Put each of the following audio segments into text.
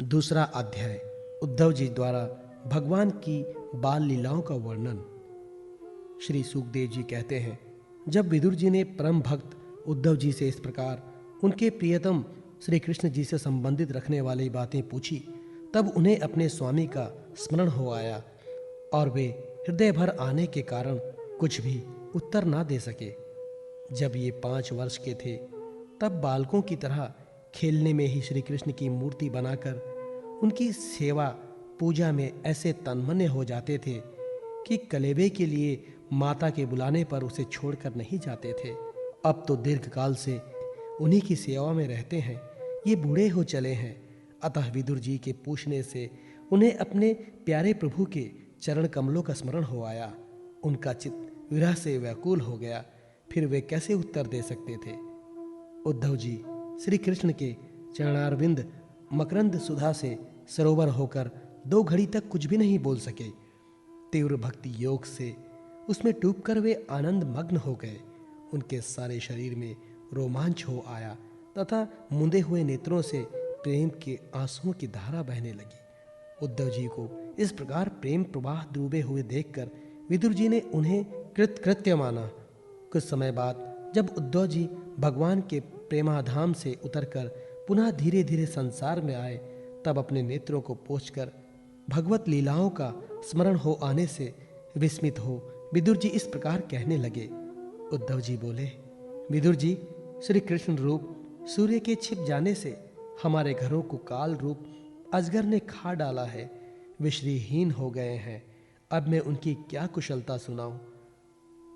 दूसरा अध्याय उद्धव जी द्वारा भगवान की बाल लीलाओं का वर्णन। श्री सुखदेव जी कहते हैं, जब विदुर जी ने परम भक्त उद्धव जी से इस प्रकार उनके प्रियतम श्री कृष्ण जी से संबंधित रखने वाली बातें पूछी, तब उन्हें अपने स्वामी का स्मरण हो आया और वे हृदय भर आने के कारण कुछ भी उत्तर ना दे सके। जब ये 5 वर्ष के थे, तब बालकों की तरह खेलने में ही श्री कृष्ण की मूर्ति बनाकर उनकी सेवा पूजा में ऐसे तन्मय हो जाते थे कि कलेबे के लिए माता के बुलाने पर उसे छोड़कर नहीं जाते थे। अब तो दीर्घ काल से उन्हीं की सेवा में रहते हैं। ये बूढ़े हो चले हैं, अतः विदुर जी के पूछने से उन्हें अपने प्यारे प्रभु के चरण कमलों का स्मरण हो आया। उनका चित्त विरह से व्याकुल हो गया। फिर वे कैसे उत्तर दे सकते थे। उद्धव जी श्री कृष्ण के चरणारविंद मकरंद सुधा से सरोवर होकर 2 घड़ी तक कुछ भी नहीं बोल सके। तीव्र भक्ति योग से उसमें डूबकर वे आनंद मग्न हो गए। उनके सारे शरीर में रोमांच हो आया तथा मुंदे हुए नेत्रों से प्रेम के आंसुओं की धारा बहने लगी। उद्धव जी को इस प्रकार प्रेम प्रवाह डूबे हुए देखकर विदुर जी ने उन्हें कृतकृत्य माना। कुछ समय बाद जब उद्धव जी भगवान के प्रेमाधाम से उतरकर पुनः धीरे धीरे संसार में आए, तब अपने नेत्रों को पोंछकर भगवत लीलाओं का स्मरण हो आने से विस्मित हो विदुर जी इस प्रकार कहने लगे। उद्धव जी बोले, विदुर जी, श्री कृष्ण रूप सूर्य के छिप जाने से हमारे घरों को काल रूप अजगर ने खा डाला है। वे श्रीहीन हो गए हैं। अब मैं उनकी क्या कुशलता सुनाऊं।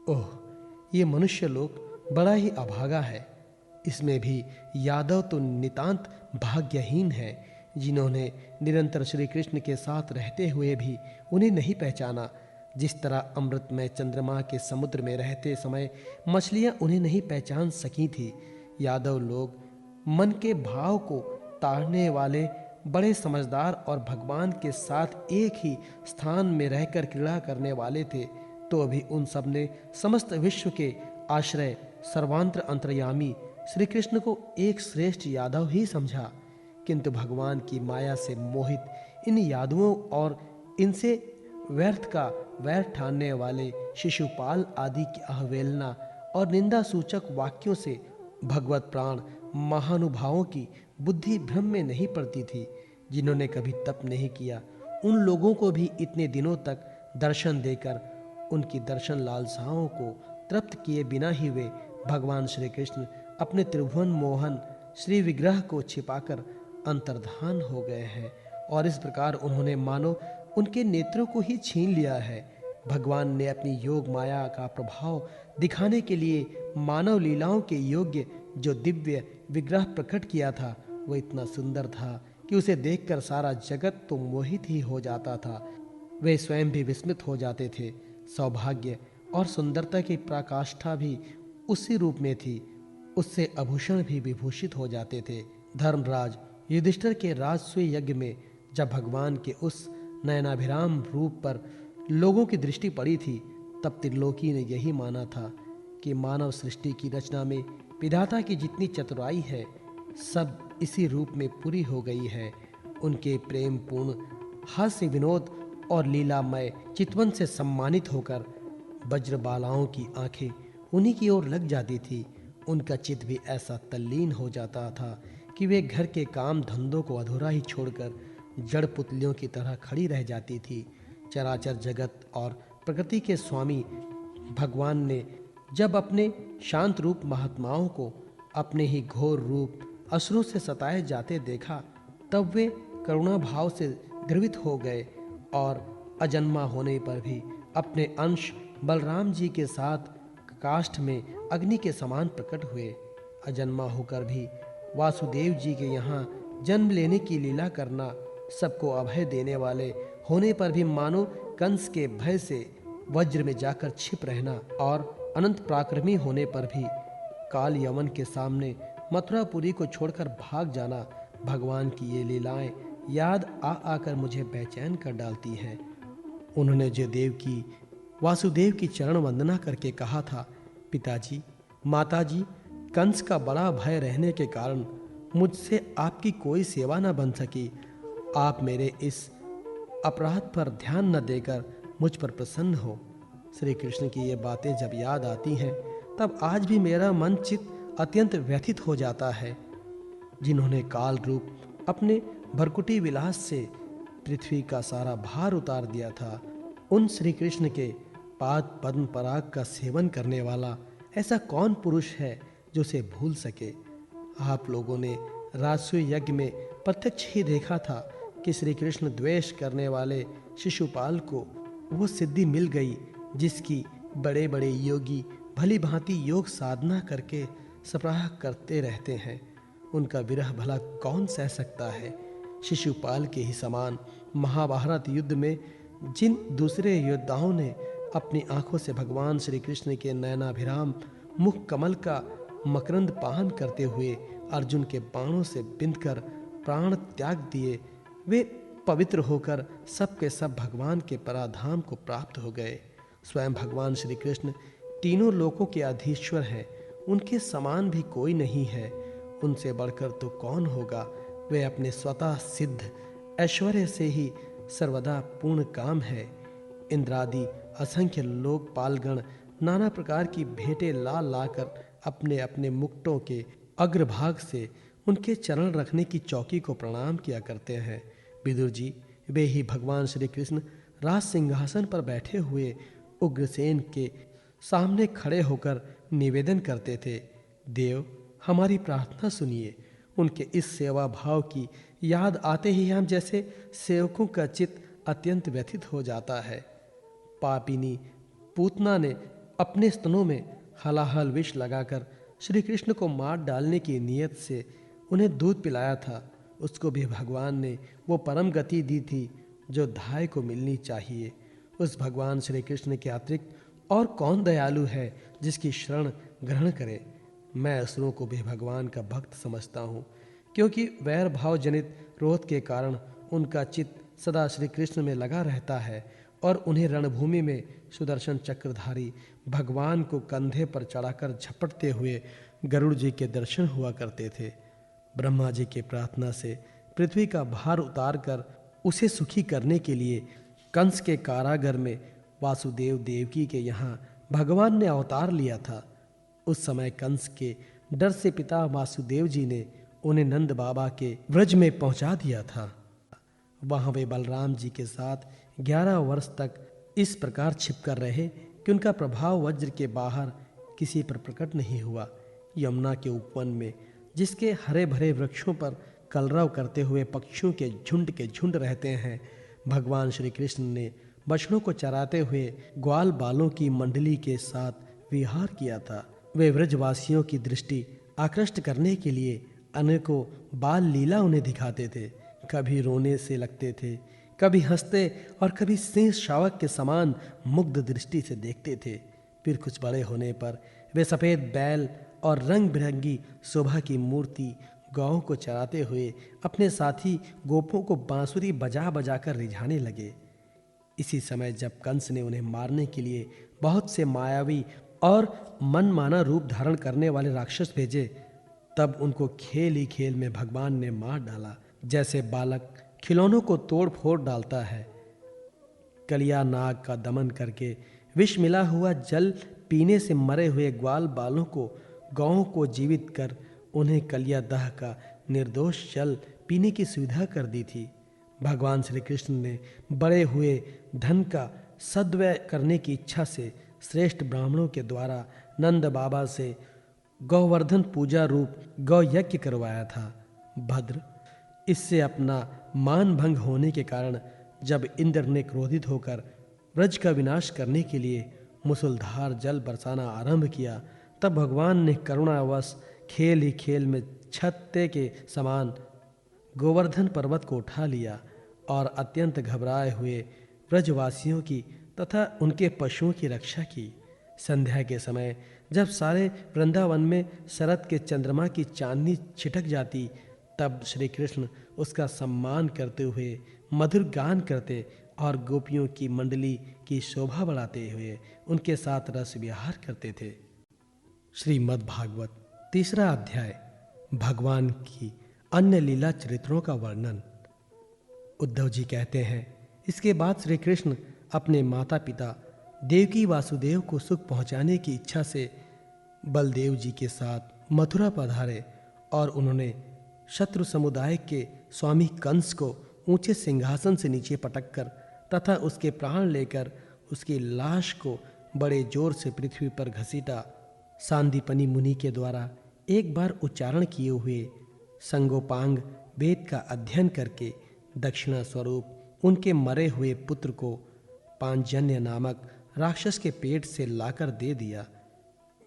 ओह, ये मनुष्य लोक बड़ा ही अभागा है। इसमें भी यादव तो नितांत भाग्यहीन है, जिन्होंने निरंतर श्री कृष्ण के साथ रहते हुए भी उन्हें नहीं पहचाना। जिस तरह अमृतमय चंद्रमा के समुद्र में रहते समय मछलियां उन्हें नहीं पहचान सकी थी, यादव लोग मन के भाव को ताड़ने वाले बड़े समझदार और भगवान के साथ एक ही स्थान में रहकर क्रीड़ा करने वाले थे, तो अभी उन सब ने समस्त विश्व के आश्रय सर्वांतर अंतर्यामी श्री कृष्ण को एक श्रेष्ठ यादव ही समझा। किंतु भगवान की माया से मोहित इन यादवों और इनसे व्यर्थ का वैर ठानने वाले शिशुपाल आदि की अवहेलना और निंदा सूचक वाक्यों से भगवत प्राण महानुभावों की बुद्धि भ्रम में नहीं पड़ती थी। जिन्होंने कभी तप नहीं किया, उन लोगों को भी इतने दिनों तक दर्शन देकर उनकी दर्शन लालसाओं को तृप्त किए बिना ही वे भगवान श्री कृष्ण अपने त्रिभुवन मोहन श्री विग्रह को छिपाकर अंतर्धान हो गए हैं, और इस प्रकार उन्होंने मानो उनके नेत्रों को ही छीन लिया है। भगवान ने अपनी योग माया का प्रभाव दिखाने के लिए मानव लीलाओं के योग्य जो दिव्य विग्रह प्रकट किया था, वह इतना सुंदर था कि उसे देखकर सारा जगत तो मोहित ही हो जाता था। वे स्वयं भी विस्मित हो जाते थे। सौभाग्य और सुंदरता की पराकाष्ठा भी उसी रूप में थी। उससे आभूषण भी विभूषित हो जाते थे। धर्मराज युधिष्ठिर के राजसूय यज्ञ में जब भगवान के उस नयनाभिराम रूप पर लोगों की दृष्टि पड़ी थी, तब त्रिलोकी ने यही माना था कि मानव सृष्टि की रचना में विधाता की जितनी चतुराई है, सब इसी रूप में पूरी हो गई है। उनके प्रेम पूर्ण हास्य विनोद और लीलामय चितवन से सम्मानित होकर वज्रबालाओं की आंखें उन्हीं की ओर लग जाती थी। उनका चित्त भी ऐसा तल्लीन हो जाता था कि वे घर के काम धंधों को अधूरा ही छोड़कर जड़ पुतलियों की तरह खड़ी रह जाती थी। चराचर जगत और प्रकृति के स्वामी भगवान ने जब अपने शांत रूप महात्माओं को अपने ही घोर रूप असुरों से सताए जाते देखा, तब वे करुणा भाव से द्रवित हो गए और अजन्मा होने पर भी अपने अंश बलराम जी के साथ काष्ठ में अग्नि के समान प्रकट हुए। अजन्मा होकर भी वासुदेव जी के यहाँ जन्म लेने की लीला करना, सबको अभय देने वाले होने पर भी मानो कंस के भय से वज्र में जाकर छिप रहना, और अनंत पराक्रमी होने पर भी काल यवन के सामने मथुरापुरी को छोड़कर भाग जाना, भगवान की ये लीलाएं याद आ आकर मुझे बेचैन कर डालती हैं। उन्होंने जयदेव की वासुदेव की चरण वंदना करके कहा था, पिताजी, माताजी, कंस का बड़ा भय रहने के कारण मुझसे आपकी कोई सेवा न बन सकी, आप मेरे इस अपराध पर ध्यान न देकर मुझ पर प्रसन्न हो। श्री कृष्ण की ये बातें जब याद आती हैं तब आज भी मेरा मन चित्त अत्यंत व्यथित हो जाता है। जिन्होंने काल रूप अपने भरकुटी विलास से पृथ्वी का सारा भार उतार दिया था, उन श्री कृष्ण के पाद पद्म पराग का सेवन करने वाला ऐसा कौन पुरुष है जो उसे भूल सके। आप लोगों ने राजसूय यज्ञ में प्रत्यक्ष ही देखा था कि श्री कृष्ण द्वेष करने वाले शिशुपाल को वो सिद्धि मिल गई जिसकी बड़े बड़े योगी भली भांति योग साधना करके सप्ताह करते रहते हैं। उनका विरह भला कौन सह सकता है। शिशुपाल के ही समान महाभारत युद्ध में जिन दूसरे योद्धाओं ने अपनी आंखों से भगवान श्री कृष्ण के नयनाभिराम मुख कमल का मकरंद पान करते हुए अर्जुन के बाणों से बिंधकर प्राण त्याग दिए, वे पवित्र होकर सब के सब भगवान के पराधाम को प्राप्त हो गए। स्वयं भगवान श्री कृष्ण तीनों लोकों के अधीश्वर हैं, उनके समान भी कोई नहीं है, उनसे बढ़कर तो कौन होगा। वे अपने स्वतः सिद्ध ऐश्वर्य से ही सर्वदा पूर्ण काम है। इंद्रादि असंख्य लोकपालगण नाना प्रकार की भेंटें ला लाकर अपने अपने मुकुटों के अग्रभाग से उनके चरण रखने की चौकी को प्रणाम किया करते हैं। विदुर जी, वे ही भगवान श्री कृष्ण राज सिंहासन पर बैठे हुए उग्रसेन के सामने खड़े होकर निवेदन करते थे, देव हमारी प्रार्थना सुनिए। उनके इस सेवा भाव की याद आते ही हम जैसे सेवकों का चित्त अत्यंत व्यथित हो जाता है। पापिनी पूतना ने अपने स्तनों में हलाहल विष लगाकर श्री कृष्ण को मार डालने की नियत से उन्हें दूध पिलाया था। उसको भी भगवान ने वो परम गति दी थी जो धाय को मिलनी चाहिए। उस भगवान श्री कृष्ण के अतिरिक्त और कौन दयालु है जिसकी शरण ग्रहण करे। मैं असुरों को भी भगवान का भक्त समझता हूँ, क्योंकि वैर भाव जनित क्रोध के कारण उनका चित्त सदा श्री कृष्ण में लगा रहता है और उन्हें रणभूमि में सुदर्शन चक्रधारी भगवान को कंधे पर चढ़ाकर झपटते हुए गरुड़ जी के दर्शन हुआ करते थे। ब्रह्मा जी के प्रार्थना से पृथ्वी का भार उतार कर उसे सुखी करने के लिए कंस के कारागार में वासुदेव देवकी के यहाँ भगवान ने अवतार लिया था। उस समय कंस के डर से पिता वासुदेव जी ने उन्हें नंद बाबा के व्रज में पहुंचा दिया था। वहां वे बलराम जी के साथ 11 वर्ष तक इस प्रकार छिपकर रहे कि उनका प्रभाव वज्र के बाहर किसी पर प्रकट नहीं हुआ। यमुना के उपवन में जिसके हरे भरे वृक्षों पर कलरव करते हुए पक्षियों के झुंड रहते हैं, भगवान श्री कृष्ण ने बछड़ों को चराते हुए ग्वाल बालों की मंडली के साथ विहार किया था। वे व्रजवासियों की दृष्टि आकृष्ट करने के लिए अनेकों बाल लीला उन्हें दिखाते थे। कभी रोने से लगते थे, कभी हंसते और कभी सिंह शावक के समान मुग्ध दृष्टि से देखते थे। फिर कुछ बड़े होने पर वे सफ़ेद बैल और रंग बिरंगी शोभा की मूर्ति गौओं को चराते हुए अपने साथी गोपों को बांसुरी बजा बजा कर रिझाने लगे। इसी समय जब कंस ने उन्हें मारने के लिए बहुत से मायावी और मनमाना रूप धारण करने वाले राक्षस भेजे, तब उनको खेल ही खेल में भगवान ने मार डाला, जैसे बालक खिलौनों को तोड़ फोड़ डालता है। कलिया नाग का दमन करके विष मिला हुआ जल पीने से मरे हुए ग्वाल बालों को गौओं को जीवित कर उन्हें कलिया दह का निर्दोष जल पीने की सुविधा कर दी थी। भगवान श्री कृष्ण ने बड़े हुए धन का सद्व्यय करने की इच्छा से श्रेष्ठ ब्राह्मणों के द्वारा नंद बाबा से गौवर्धन पूजा रूप गौ यज्ञ करवाया था। भद्र, इससे अपना मान भंग होने के कारण जब इंद्र ने क्रोधित होकर व्रज का विनाश करने के लिए मुसलधार जल बरसाना आरंभ किया, तब भगवान ने करुणावश खेल ही खेल में छत्ते के समान गोवर्धन पर्वत को उठा लिया और अत्यंत घबराए हुए व्रजवासियों की तथा उनके पशुओं की रक्षा की। संध्या के समय जब सारे वृंदावन में शरद के चंद्रमा की चांदनी छिटक जाती, तब श्री कृष्ण उसका सम्मान करते हुए मधुर गान करते और गोपियों की मंडली की शोभा बढ़ाते हुए उनके साथ रस विहार करते थे। श्रीमद् भागवत 3 अध्याय, भगवान की अन्य लीला चरित्रों का वर्णन। उद्धव जी कहते हैं, इसके बाद श्री कृष्ण अपने माता पिता देवकी वासुदेव को सुख पहुंचाने की इच्छा से बलदेव जी के साथ मथुरा पधारे और उन्होंने शत्रु समुदाय के स्वामी कंस को ऊंचे सिंहासन से नीचे पटककर तथा उसके प्राण लेकर उसकी लाश को बड़े जोर से पृथ्वी पर घसीटा। सांदीपनी मुनि के द्वारा एक बार उच्चारण किए हुए संगोपांग वेद का अध्ययन करके दक्षिणा स्वरूप उनके मरे हुए पुत्र को पांचजन्य नामक राक्षस के पेट से लाकर दे दिया।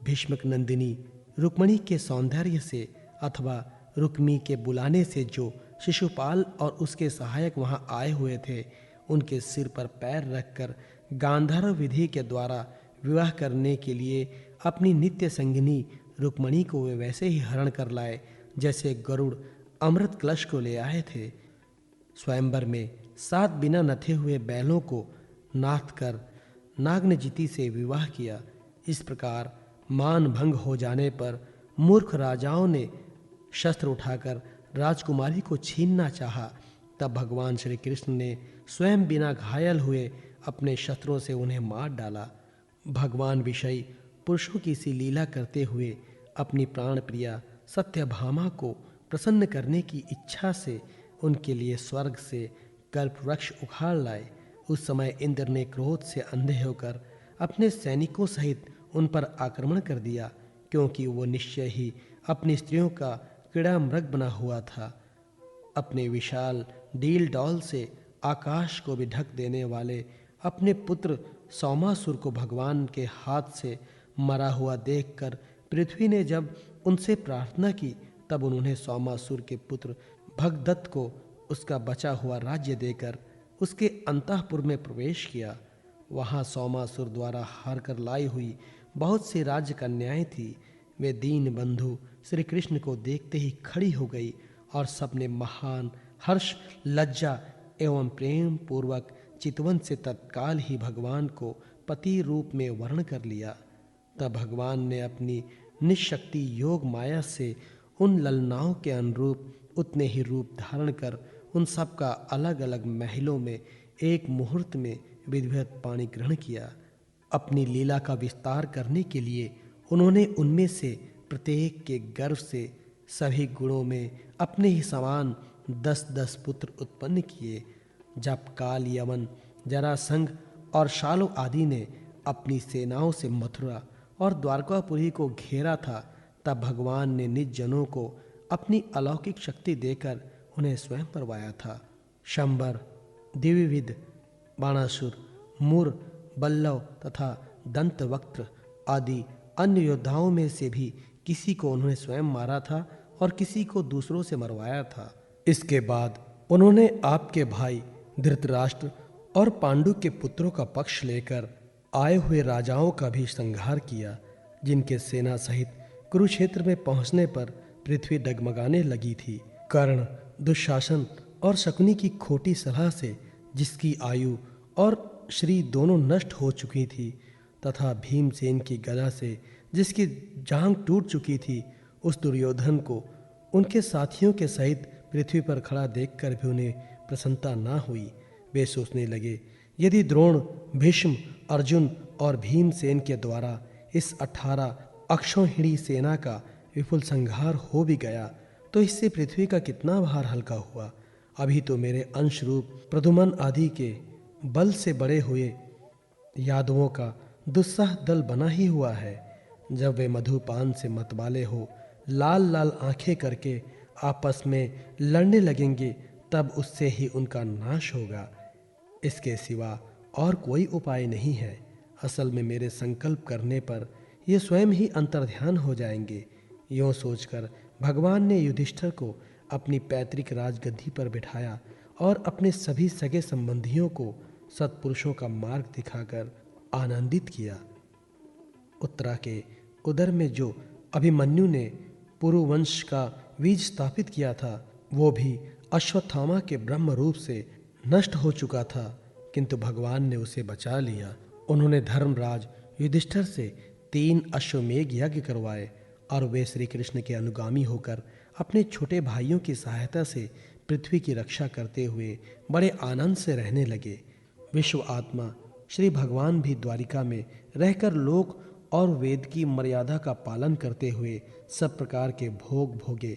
भीष्मक नंदिनी रुक्मिणी के सौंदर्य से अथवा रुक्मी के बुलाने से जो शिशुपाल और उसके सहायक वहां आए हुए थे, उनके सिर पर पैर रखकर गांधर्व विधि के द्वारा विवाह करने के लिए अपनी नित्य संगिनी रुक्मिणी को वे वैसे ही हरण कर लाए जैसे गरुड़ अमृत कलश को ले आए थे। स्वयंवर में 7 बिना नथे हुए बैलों को नाथ कर नागनजिति से विवाह किया। इस प्रकार मान भंग हो जाने पर मूर्ख राजाओं ने शस्त्र उठाकर राजकुमारी को छीनना चाहा। तब भगवान श्री कृष्ण ने स्वयं बिना घायल हुए अपने शस्त्रों से उन्हें मार डाला। भगवान विषयी पुरुषों की सी लीला करते हुए अपनी प्राण प्रिया सत्यभामा को प्रसन्न करने की इच्छा से उनके लिए स्वर्ग से कल्प वृक्ष उखाड़ लाए। उस समय इंद्र ने क्रोध से अंधे होकर अपने सैनिकों सहित उन पर आक्रमण कर दिया, क्योंकि वो निश्चय ही अपनी स्त्रियों का कीड़ा मृग बना हुआ था। अपने विशाल डील डॉल से आकाश को भी ढक देने वाले अपने पुत्र सौमासुर को भगवान के हाथ से मरा हुआ देखकर पृथ्वी ने जब उनसे प्रार्थना की, तब उन्होंने सौमासुर के पुत्र भगदत्त को उसका बचा हुआ राज्य देकर उसके अंतःपुर में प्रवेश किया। वहाँ सौमासुर द्वारा हार कर लाई हुई बहुत सी राज्य कन्याएं थी। वे दीन बंधु श्री कृष्ण को देखते ही खड़ी हो गई और सबने महान हर्ष, लज्जा एवं प्रेम पूर्वक चितवन से तत्काल ही भगवान को पति रूप में वर्ण कर लिया। तब भगवान ने अपनी निशक्ति योग माया से उन ललनाओं के अनुरूप उतने ही रूप धारण कर उन सब का अलग अलग महलों में एक मुहूर्त में विधिवत पाणी ग्रहण किया। अपनी लीला का विस्तार करने के लिए उन्होंने उनमें से प्रत्येक के गर्भ से सभी गुणों में अपने ही समान 10-10 पुत्र उत्पन्न किए। जब काल, यमन, जरासंघ और शालो आदि ने अपनी सेनाओं से मथुरा और द्वारकापुरी को घेरा था, तब भगवान ने निज जनों को अपनी अलौकिक शक्ति देकर उन्हें स्वयं मरवाया था। शंबर, दिव्यविद, बाणासुर, मूर, बल्लव तथा दंतवक्त्र आदि अन्य योद्धाओं में से भी किसी को उन्होंने स्वयं मारा था और किसी को दूसरों से मरवाया था। इसके बाद उन्होंने आपके भाई धृतराष्ट्र और पांडु के पुत्रों का पक्ष लेकर आए हुए राजाओं का भी संहार किया, जिनके सेना सहित कुरुक्षेत्र में पहुंचने पर पृथ्वी डगमगाने लगी थी। कर्ण, दुशासन और शकुनी की खोटी सलाह से जिसकी आयु और श्री दोनों नष्ट हो चुकी थी, तथा भीमसेन की गदा से जिसकी जांघ टूट चुकी थी, उस दुर्योधन को उनके साथियों के सहित पृथ्वी पर खड़ा देखकर भी उन्हें प्रसन्नता न हुई। वे सोचने लगे, यदि द्रोण, भीष्म, अर्जुन और भीमसेन के द्वारा इस 18 अक्षौहिणी सेना का विपुल संहार हो भी गया, तो इससे पृथ्वी का कितना भार हल्का हुआ। अभी तो मेरे अंश रूप प्रद्युम्न आदि के बल से बड़े हुए यादवों का दुस्साह दल बना ही हुआ है। जब वे मधुपान से मतवाले हो लाल लाल आंखें करके आपस में लड़ने लगेंगे, तब उससे ही उनका नाश होगा। इसके सिवा और कोई उपाय नहीं है। असल में मेरे संकल्प करने पर ये स्वयं ही अंतर्ध्यान हो जाएंगे। यूँ सोचकर भगवान ने युधिष्ठिर को अपनी पैतृक राजगद्दी पर बिठाया और अपने सभी सगे संबंधियों को सत्पुरुषों का मार्ग दिखाकर आनंदित किया। उत्तरा के उदर में जो अभिमन्यु ने पुरुवंश का बीज स्थापित किया था, वो भी अश्वत्थामा के ब्रह्म रूप से नष्ट हो चुका था, किंतु भगवान ने उसे बचा लिया। उन्होंने धर्मराज युधिष्ठिर से 3 अश्वमेघ यज्ञ करवाए और वे श्री कृष्ण के अनुगामी होकर अपने छोटे भाइयों की सहायता से पृथ्वी की रक्षा करते हुए बड़े आनंद से रहने लगे। विश्व आत्मा श्री भगवान भी द्वारिका में रहकर लोक और वेद की मर्यादा का पालन करते हुए सब प्रकार के भोग भोगे,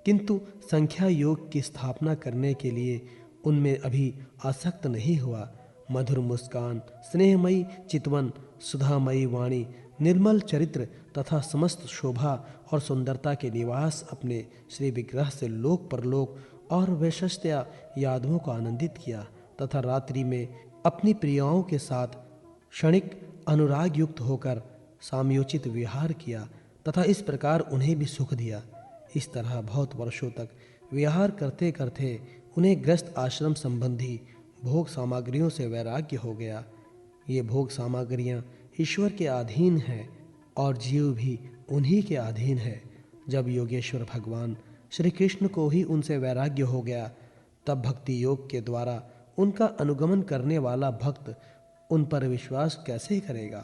किंतु संख्या योग की स्थापना करने के लिए उनमें अभी आसक्त नहीं हुआ। मधुर मुस्कान, स्नेहमयी चितवन, सुधामयी वाणी, निर्मल चरित्र तथा समस्त शोभा और सुंदरता के निवास अपने श्री विग्रह से लोक परलोक और वैशस्त्या यादवों को आनंदित किया तथा रात्रि में अपनी प्रियाओं के साथ क्षणिक अनुराग युक्त होकर सामयोचित विहार किया तथा इस प्रकार उन्हें भी सुख दिया। इस तरह बहुत वर्षों तक विहार करते करते उन्हें ग्रस्त आश्रम संबंधी भोग सामग्रियों से वैराग्य हो गया। ये भोग सामग्रियां ईश्वर के अधीन हैं और जीव भी उन्हीं के अधीन है। जब योगेश्वर भगवान श्री कृष्ण को ही उनसे वैराग्य हो गया, तब भक्ति योग के द्वारा उनका अनुगमन करने वाला भक्त उन पर विश्वास कैसे करेगा।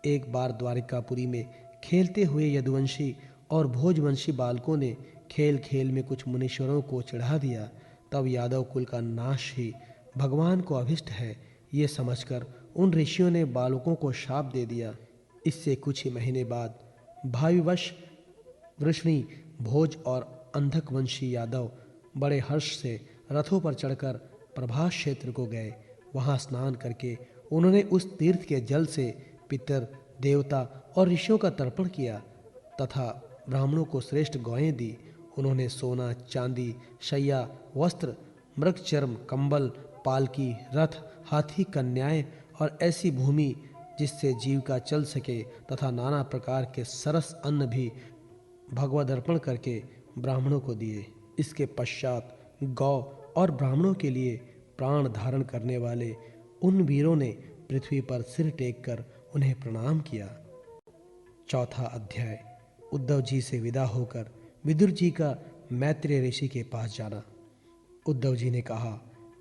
एक बार द्वारिकापुरी में खेलते हुए यदुवंशी और भोजवंशी बालकों ने खेल खेल में कुछ मुनीश्वरों को चिढ़ा दिया। तब यादव कुल का नाश ही भगवान को अभिष्ट है, ये समझकर उन ऋषियों ने बालकों को शाप दे दिया। इससे कुछ ही महीने बाद भाविवश वृष्णि, भोज और अंधकवंशी यादव बड़े हर्ष से रथों पर चढ़कर प्रभास क्षेत्र को गए। वहां स्नान करके उन्होंने उस तीर्थ के जल से पितर, देवता और ऋषियों का तर्पण किया तथा ब्राह्मणों को श्रेष्ठ गौएं दी। उन्होंने सोना, चांदी, शैया, वस्त्र, मृगचर्म, कंबल, पालकी, रथ, हाथी, कन्याएं और ऐसी भूमि जिससे जीविका चल सके तथा नाना प्रकार के सरस अन्न भी भगवद अर्पण करके ब्राह्मणों को दिए। इसके पश्चात गौ और ब्राह्मणों के लिए प्राण धारण करने वाले उन वीरों ने पृथ्वी पर सिर टेक कर उन्हें प्रणाम किया। चौथा अध्याय। उद्धव जी से विदा होकर विदुर जी का मैत्रेय ऋषि के पास जाना। उद्धव जी ने कहा,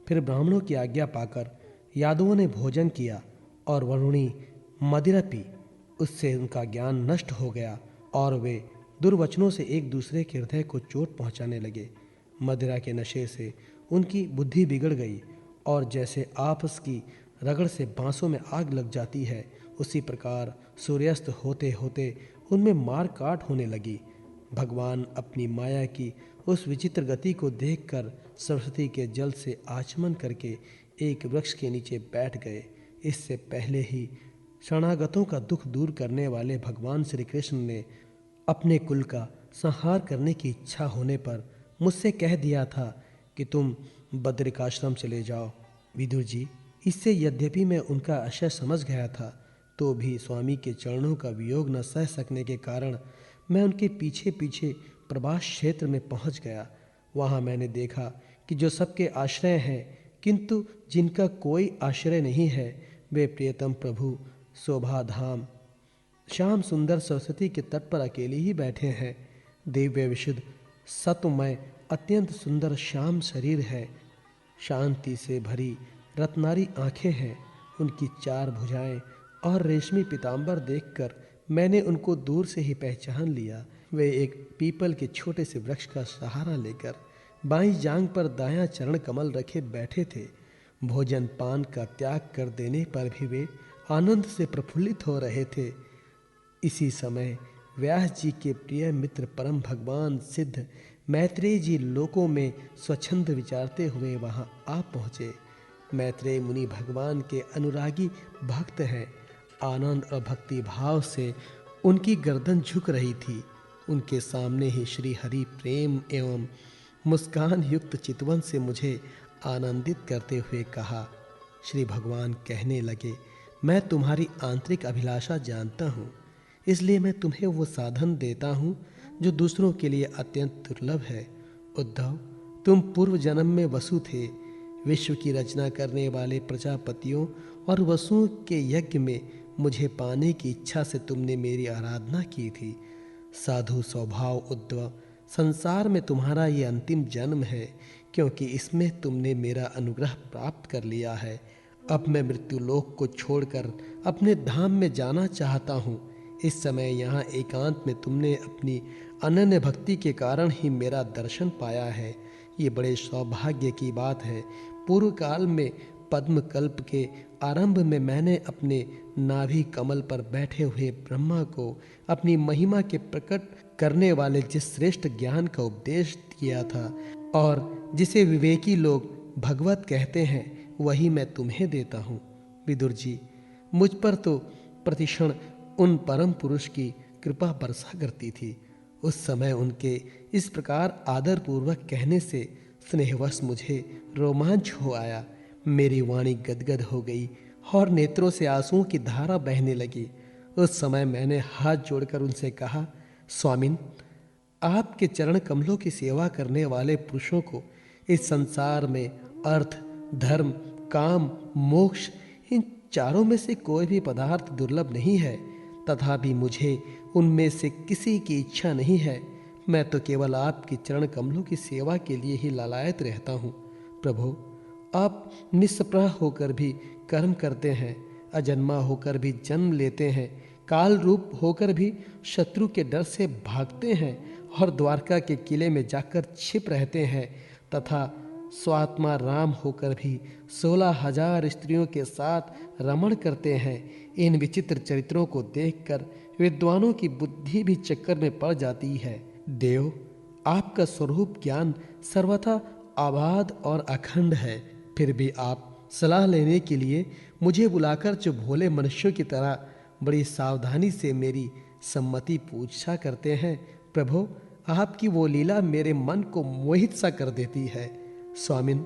फिर ब्राह्मणों की आज्ञा पाकर यादवों ने भोजन किया और वरुणी मदिरा पी। उससे उनका ज्ञान नष्ट हो गया और वे दुर्वचनों से एक दूसरे के हृदय को चोट पहुंचाने लगे। मदिरा के नशे से उनकी बुद्धि बिगड़ गई और जैसे आपस की रगड़ से बांसों में आग लग जाती है, उसी प्रकार सूर्यास्त होते होते उनमें मार काट होने लगी। भगवान अपनी माया की उस विचित्र गति को देखकर सरस्वती के जल से आचमन करके एक वृक्ष के नीचे बैठ गए। इससे पहले ही शरणागतों का दुख दूर करने वाले भगवान श्री कृष्ण ने अपने कुल का संहार करने की इच्छा होने पर मुझसे कह दिया था कि तुम बद्रिकाश्रम चले जाओ। विदुर जी, इससे यद्यपि मैं उनका आशय समझ गया था, तो भी स्वामी के चरणों का वियोग न सह सकने के कारण मैं उनके पीछे पीछे प्रभास क्षेत्र में पहुंच गया। वहां मैंने देखा कि जो सबके आश्रय हैं किंतु जिनका कोई आश्रय नहीं है, वे प्रियतम प्रभु शोभा धाम श्याम सुंदर सरस्वती के तट पर अकेले ही बैठे हैं। दिव्य विशुद्ध सत्वमय अत्यंत सुंदर श्याम शरीर है, शांति से भरी रत्नारी आंखें हैं। उनकी चार भुजाएं और रेशमी पीतांबर देखकर मैंने उनको दूर से ही पहचान लिया। वे एक पीपल के छोटे से वृक्ष का सहारा लेकर बाईं जांघ पर दायां चरण कमल रखे बैठे थे। भोजन पान का त्याग कर देने पर भी वे आनंद से प्रफुल्लित हो रहे थे। इसी समय व्यास जी के प्रिय मित्र परम भगवान सिद्ध मैत्रेय जी लोकों में स्वच्छंद विचारते हुए वहां आ पहुँचे। मैत्रेय मुनि भगवान के अनुरागी भक्त हैं। आनंद और भक्ति भाव से उनकी गर्दन झुक रही थी। उनके सामने ही श्री हरि प्रेम एवं मुस्कान युक्त चितवन से मुझे आनंदित करते हुए कहा। श्री भगवान कहने लगे, मैं तुम्हारी आंतरिक अभिलाषा जानता हूँ, इसलिए मैं तुम्हें वो साधन देता हूँ जो दूसरों के लिए अत्यंत दुर्लभ है। उद्धव, तुम पूर्व जन्म में वसु थे। विश्व की रचना करने वाले प्रजापतियों और वसुओं के यज्ञ में मुझे पाने की इच्छा से तुमने मेरी आराधना की थी। साधु स्वभाव उद्धव, संसार में तुम्हारा ये अंतिम जन्म है, क्योंकि इसमें तुमने मेरा अनुग्रह प्राप्त कर लिया है। अब मैं मृत्युलोक को छोड़कर अपने धाम में जाना चाहता हूँ। इस समय यहाँ एकांत में तुमने अपनी अनन्य भक्ति के कारण ही मेरा दर्शन पाया है। ये बड़े सौभाग्य की बात है। पूर्व काल में पद्म कल्प के आरंभ में मैंने अपने नाभि कमल पर बैठे हुए ब्रह्मा को अपनी महिमा के प्रकट करने वाले जिस श्रेष्ठ ज्ञान का उपदेश किया था और जिसे विवेकी लोग भगवत कहते हैं, वही मैं तुम्हें देता हूँ। विदुर जी, मुझ पर तो प्रतिक्षण उन परम पुरुष की कृपा बरसा करती थी। उस समय उनके इस प्रकार आदर पूर्वक कहने से स्नेहवश मुझे रोमांच हो आया। मेरी वाणी गदगद हो गई और नेत्रों से आंसुओं की धारा बहने लगी। उस समय मैंने हाथ जोड़कर उनसे कहा, स्वामिन, आपके चरण कमलों की सेवा करने वाले पुरुषों को इस संसार में अर्थ, धर्म, काम, मोक्ष, इन चारों में से कोई भी पदार्थ दुर्लभ नहीं है। तथापि मुझे उनमें से किसी की इच्छा नहीं है। मैं तो केवल आपके चरण कमलों की सेवा के लिए ही लालायत रहता हूँ। प्रभु, आप निष्प्रह होकर भी कर्म करते हैं, अजन्मा होकर भी जन्म लेते हैं, काल रूप होकर भी शत्रु के डर से भागते हैं और द्वारका के किले में जाकर छिप रहते हैं तथा स्वात्मा राम होकर भी 16,000 स्त्रियों के साथ रमण करते हैं। इन विचित्र चरित्रों को देखकर विद्वानों की बुद्धि भी चक्कर में पड़ जाती है। देव, आपका स्वरूप ज्ञान सर्वथा अबाध और अखंड है, फिर भी आप सलाह लेने के लिए मुझे बुलाकर जो भोले मनुष्यों की तरह बड़ी सावधानी से मेरी सम्मति पूछा करते हैं, प्रभु, आपकी वो लीला मेरे मन को मोहित सा कर देती है। स्वामिन,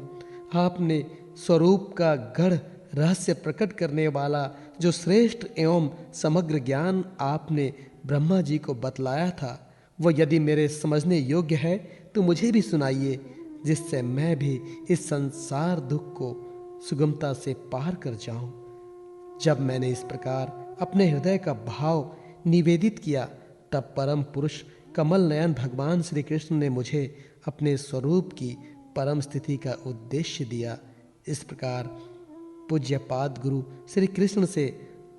आपने स्वरूप का गढ़ रहस्य प्रकट करने वाला जो श्रेष्ठ एवं समग्र ज्ञान आपने ब्रह्मा जी को बतलाया था, वो यदि मेरे समझने योग्य है तो मुझे भी सुनाइए, जिससे मैं भी इस संसार दुख को सुगमता से पार कर जाऊं। जब मैंने इस प्रकार अपने हृदय का भाव निवेदित किया, तब परम पुरुष कमल नयन भगवान श्री कृष्ण ने मुझे अपने स्वरूप की परम स्थिति का उद्देश्य दिया। इस प्रकार पूज्यपाद गुरु श्री कृष्ण से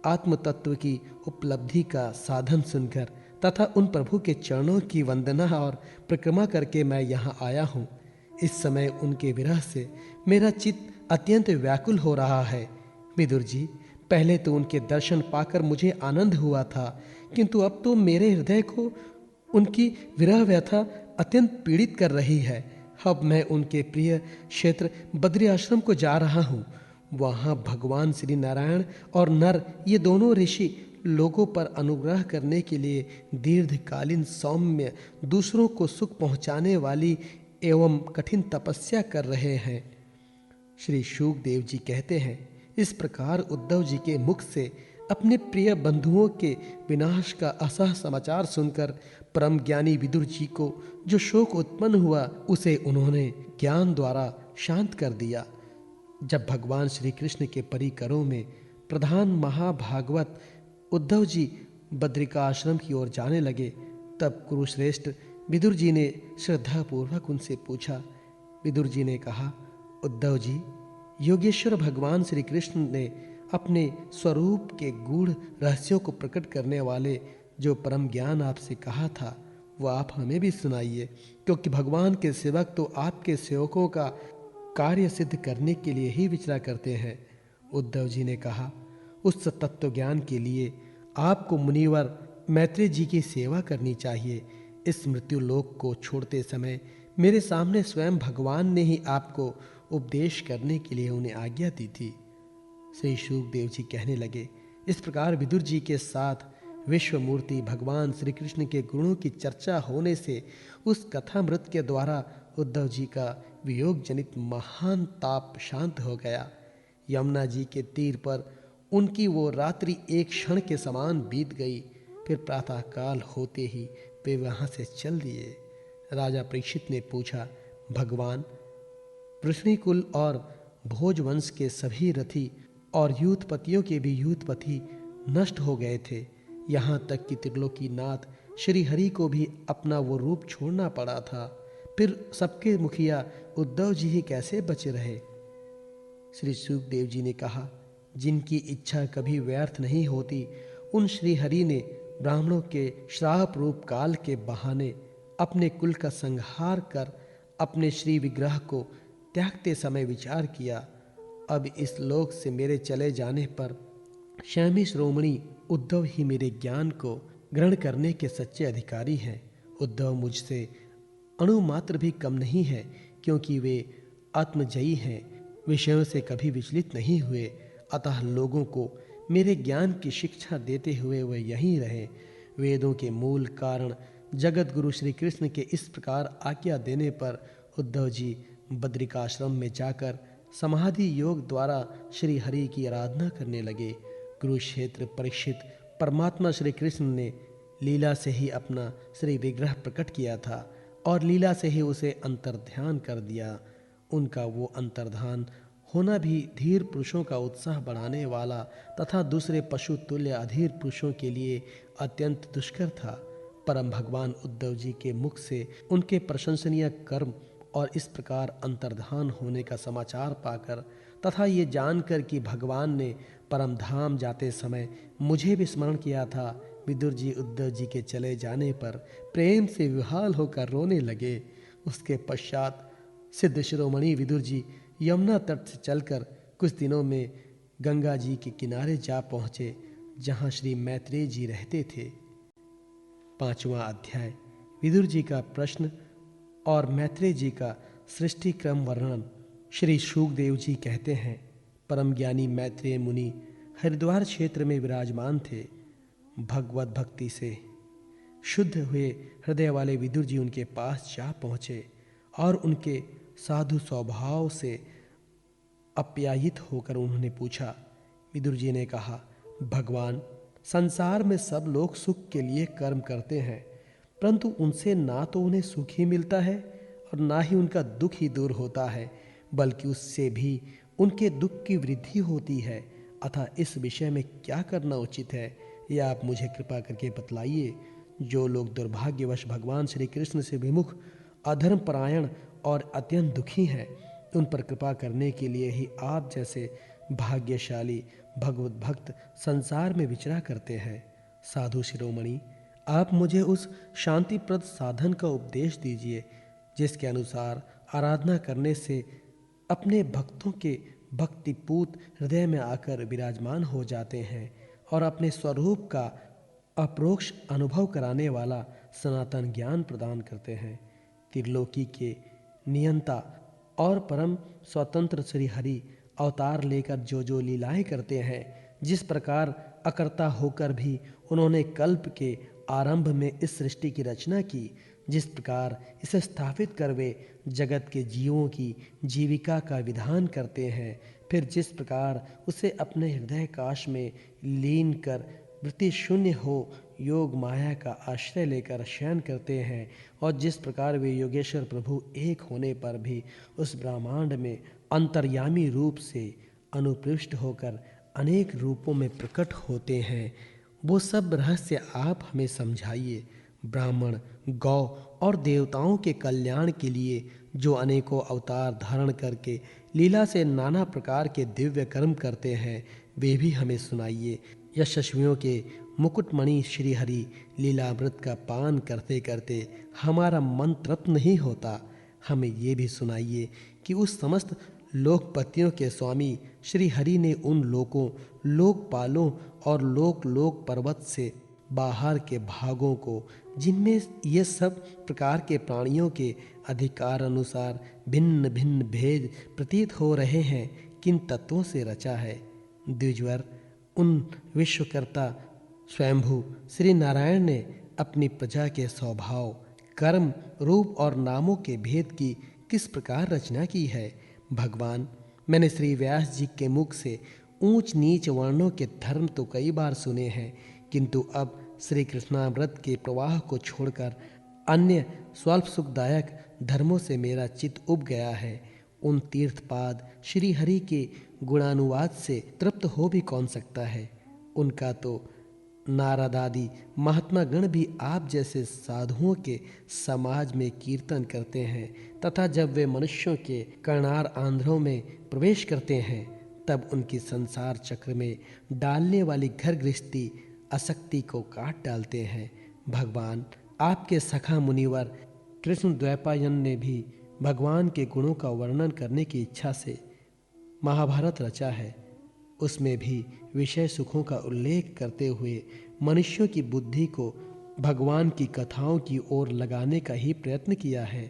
आत्म तत्व की उपलब्धि का साधन सुनकर तथा उन प्रभु के चरणों की वंदना और परिक्रमा करके मैं यहाँ आया हूँ। इस समय उनके विरह से मेरा चित्त अत्यंत व्याकुल हो रहा है। विदुर जी, पहले तो उनके दर्शन पाकर मुझे आनंद हुआ था, किंतु अब तो मेरे हृदय को उनकी विरह व्यथा अत्यंत पीड़ित कर रही है। अब मैं उनके प्रिय क्षेत्र बद्री आश्रम को जा रहा हूँ। वहाँ भगवान श्री नारायण और नर, ये दोनों ऋषि लोगों पर अनुग्रह करने के लिए दीर्घकालीन सौम्य, दूसरों को सुख पहुँचाने वाली एवं कठिन तपस्या कर रहे हैं। श्री शुकदेव जी कहते हैं, इस प्रकार उद्धव जी के मुख से अपने प्रिय बंधुओं के विनाश का असह समाचार सुनकर परम ज्ञानी विदुर जी को जो शोक उत्पन्न हुआ, उसे उन्होंने ज्ञान द्वारा शांत कर दिया। जब भगवान श्री कृष्ण के परिकरों में प्रधान महाभागवत उद्धव जी बद्रिका आश्रम की ओर जाने लगे, तब कुरुश्रेष्ठ विदुर जी ने श्रद्धापूर्वक उनसे पूछा। विदुर जी ने कहा, उद्धव जी, योगेश्वर भगवान श्री कृष्ण ने अपने स्वरूप के गूढ़ रहस्यों को प्रकट करने वाले जो परम ज्ञान आपसे कहा था, वो आप हमें भी सुनाइए, क्योंकि भगवान के सेवक तो आपके सेवकों का कार्य सिद्ध करने के लिए ही विचरा करते हैं। उद्धव जी ने कहा, उस तत्व ज्ञान के लिए आपको मुनिवर मैत्री जी की सेवा करनी चाहिए। इस मृत्यु लोक को छोड़ते समय मेरे सामने स्वयं भगवान ने ही आपको उपदेश करने के लिए उन्हें आज्ञा दी थी। श्री शुकदेव जी कहने लगे, इस प्रकार विदुर जी के साथ विश्वमूर्ति भगवान श्री कृष्ण के गुणों की चर्चा होने से उस कथामृत के द्वारा उद्धव जी का वियोग जनित महान ताप शांत हो गया। यमुना जी के तीर पर उनकी वो रात्रि एक क्षण के समान बीत गई। फिर प्रातःकाल होते ही वे वहाँ से चल दिए। राजा परीक्षित ने पूछा, भगवान, वृष्णिकुल और भोजवंश के सभी रथी और यूथपतियों के भी यूथपति नष्ट हो गए थे, यहाँ तक कि त्रिलोकीनाथ श्री हरि को भी अपना वो रूप छोड़ना पड़ा था। फिर सबके मुखिया उद्धव जी ही कैसे बचे रहे? श्री शुकदेव जी ने कहा, जिनकी इच्छा कभी व्यर्थ नहीं होती, उन श्री हरि ने ब्राह्मणों के श्राप रूप काल के बहाने अपने कुल का संहार कर अपने श्री विग्रह को त्यागते समय विचार किया, अब इस लोक से मेरे चले जाने पर स्वयं शिरोमणि उद्धव ही मेरे ज्ञान को ग्रहण करने के सच्चे अधिकारी हैं। उद्धव मुझसे अणुमात्र भी कम नहीं है, क्योंकि वे आत्मजयी हैं, विषयों से कभी विचलित नहीं हुए। अतः लोगों को मेरे ज्ञान की शिक्षा देते हुए वे यहीं रहे। वेदों के मूल कारण जगत गुरु श्री कृष्ण के इस प्रकार आज्ञा देने पर उद्धव जी बद्रिकाश्रम में जाकर समाधि योग द्वारा श्री हरि की आराधना करने लगे। कुरुक्षेत्र परीक्षित परमात्मा श्री कृष्ण ने लीला से ही अपना श्री विग्रह प्रकट किया था और लीला से ही उसे अंतर्ध्यान कर दिया। उनका वो अंतर्धान होना भी धीर पुरुषों का उत्साह बढ़ाने वाला तथा दूसरे पशु तुल्य अधीर पुरुषों के लिए अत्यंत दुष्कर था। परम भगवान उद्धव जी के मुख से उनके प्रशंसनीय कर्म और इस प्रकार अंतर्धान होने का समाचार पाकर तथा ये जानकर कि भगवान ने परम धाम जाते समय मुझे भी स्मरण किया था, विदुर जी उद्धव जी के चले जाने पर प्रेम से विह्वल होकर रोने लगे। उसके पश्चात सिद्ध शिरोमणि विदुर जी यमुना तट से चलकर कुछ दिनों में गंगा जी के किनारे जा पहुँचे, जहाँ श्री मैत्रेय जी रहते थे। 5वां अध्याय विदुर जी का प्रश्न और मैत्रेय जी का सृष्टि क्रम वर्णन। श्री शुकदेव जी कहते हैं, परम ज्ञानी मैत्रेय मुनि हरिद्वार क्षेत्र में विराजमान थे। भगवत भक्ति से शुद्ध हुए हृदय वाले विदुर जी उनके पास जा पहुँचे और उनके साधु स्वभाव से अप्यायित होकर उन्होंने पूछा। विदुर जी ने कहा, भगवान, संसार में सब लोग सुख के लिए कर्म करते हैं, परंतु उनसे ना तो उन्हें सुख ही मिलता है और ना ही उनका दुख ही दूर होता है, बल्कि उससे भी उनके दुख की वृद्धि होती है। अतः इस विषय में क्या करना उचित है, यह आप मुझे कृपा करके बतलाइए। जो लोग दुर्भाग्यवश भगवान श्री कृष्ण से विमुख, अधर्म परायण और अत्यंत दुखी हैं, उन पर कृपा करने के लिए ही आप जैसे भाग्यशाली भगवत भक्त संसार में विचरा करते हैं। साधु शिरोमणि, आप मुझे उस शांतिप्रद साधन का उपदेश दीजिए जिसके अनुसार आराधना करने से अपने भक्तों के भक्तिपूत हृदय में आकर विराजमान हो जाते हैं और अपने स्वरूप का अप्रोक्ष अनुभव कराने वाला सनातन ज्ञान प्रदान करते हैं। त्रिलोकी के नियंता और परम स्वतंत्र श्री हरि अवतार लेकर जो लीलाएं करते हैं, जिस प्रकार अकर्ता होकर भी उन्होंने कल्प के आरंभ में इस सृष्टि की रचना की, जिस प्रकार इसे स्थापित कर वे जगत के जीवों की जीविका का विधान करते हैं, फिर जिस प्रकार उसे अपने हृदय काश में लीन कर वृत्ति शून्य हो योग माया का आश्रय लेकर शयन करते हैं, और जिस प्रकार वे योगेश्वर प्रभु एक होने पर भी उस ब्रह्मांड में अंतर्यामी रूप से अनुपृष्ट होकर अनेक रूपों में प्रकट होते हैं, वो सब रहस्य आप हमें समझाइए। ब्राह्मण, गौ और देवताओं के कल्याण के लिए जो अनेकों अवतार धारण करके लीला से नाना प्रकार के दिव्य कर्म करते हैं, वे भी हमें सुनाइए। यशस्वियों के मुकुटमणि श्री हरि लीलामृत का पान करते करते हमारा मन तृप्त नहीं होता। हमें ये भी सुनाइए कि उस समस्त लोकपतियों के स्वामी श्री हरि ने उन लोकों, लोकपालों और लोक पर्वत से बाहर के भागों को, जिनमें ये सब प्रकार के प्राणियों के अधिकार अनुसार भिन्न भिन्न भेद प्रतीत हो रहे हैं, किन तत्वों से रचा है। द्विजवर, उन विश्वकर्ता स्वयंभू श्री नारायण ने अपनी प्रजा के स्वभाव, कर्म, रूप और नामों के भेद की किस प्रकार रचना की है। भगवान, मैंने श्री व्यास जी के मुख से ऊंच नीच वर्णों के धर्म तो कई बार सुने हैं, किंतु अब श्री कृष्णामृत के प्रवाह को छोड़कर अन्य स्वल्प सुखदायक धर्मों से मेरा चित्त उब गया है। उन तीर्थपाद श्री हरि के गुणानुवाद से तृप्त हो भी कौन सकता है। उनका तो नारद आदि महात्मा गण भी आप जैसे साधुओं के समाज में कीर्तन करते हैं, तथा जब वे मनुष्यों के कर्णार आंध्रों में प्रवेश करते हैं, तब उनकी संसार चक्र में डालने वाली घर गृहस्थी आसक्ति को काट डालते हैं। भगवान, आपके सखा मुनिवर कृष्ण द्वैपायन ने भी भगवान के गुणों का वर्णन करने की इच्छा से महाभारत रचा है, उसमें भी विषय सुखों का उल्लेख करते हुए मनुष्यों की बुद्धि को भगवान की कथाओं की ओर लगाने का ही प्रयत्न किया है।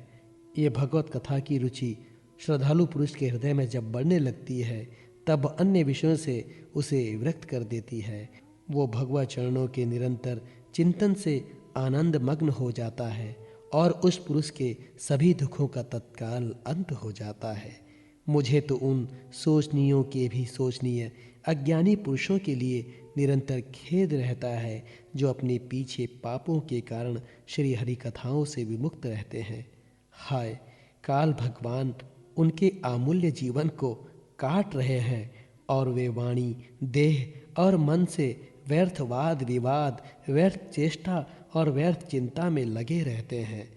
ये भगवत कथा की रुचि श्रद्धालु पुरुष के हृदय में जब बढ़ने लगती है, तब अन्य विषयों से उसे विरक्त कर देती है। वो भगवत चरणों के निरंतर चिंतन से आनंद मग्न हो जाता है और उस पुरुष के सभी दुखों का तत्काल अंत हो जाता है। मुझे तो उन सोचनीयों के भी सोचनीय अज्ञानी पुरुषों के लिए निरंतर खेद रहता है जो अपने पीछे पापों के कारण श्री हरि कथाओं से विमुक्त रहते हैं। हाय, काल भगवान उनके अमूल्य जीवन को काट रहे हैं और वे वाणी, देह और मन से व्यर्थ वाद विवाद, व्यर्थ चेष्टा और व्यर्थ चिंता में लगे रहते हैं।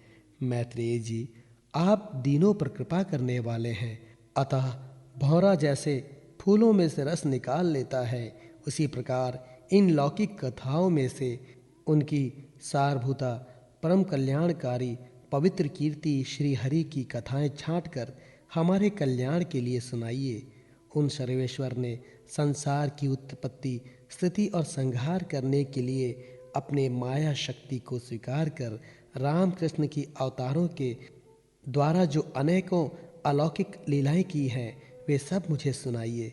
मैत्रेय जी, आप दीनों पर कृपा करने वाले हैं, अतः भौरा जैसे फूलों में से रस निकाल लेता है, उसी प्रकार इन लौकिक कथाओं में से उनकी सारभूता परम कल्याणकारी पवित्र कीर्ति श्री हरि की कथाएं छांटकर हमारे कल्याण के लिए सुनाइए। उन सर्वेश्वर ने संसार की उत्पत्ति, स्थिति और संहार करने के लिए अपने माया शक्ति को स्वीकार कर रामकृष्ण की अवतारों के द्वारा जो अनेकों अलौकिक लीलाएं की हैं, वे सब मुझे सुनाइए।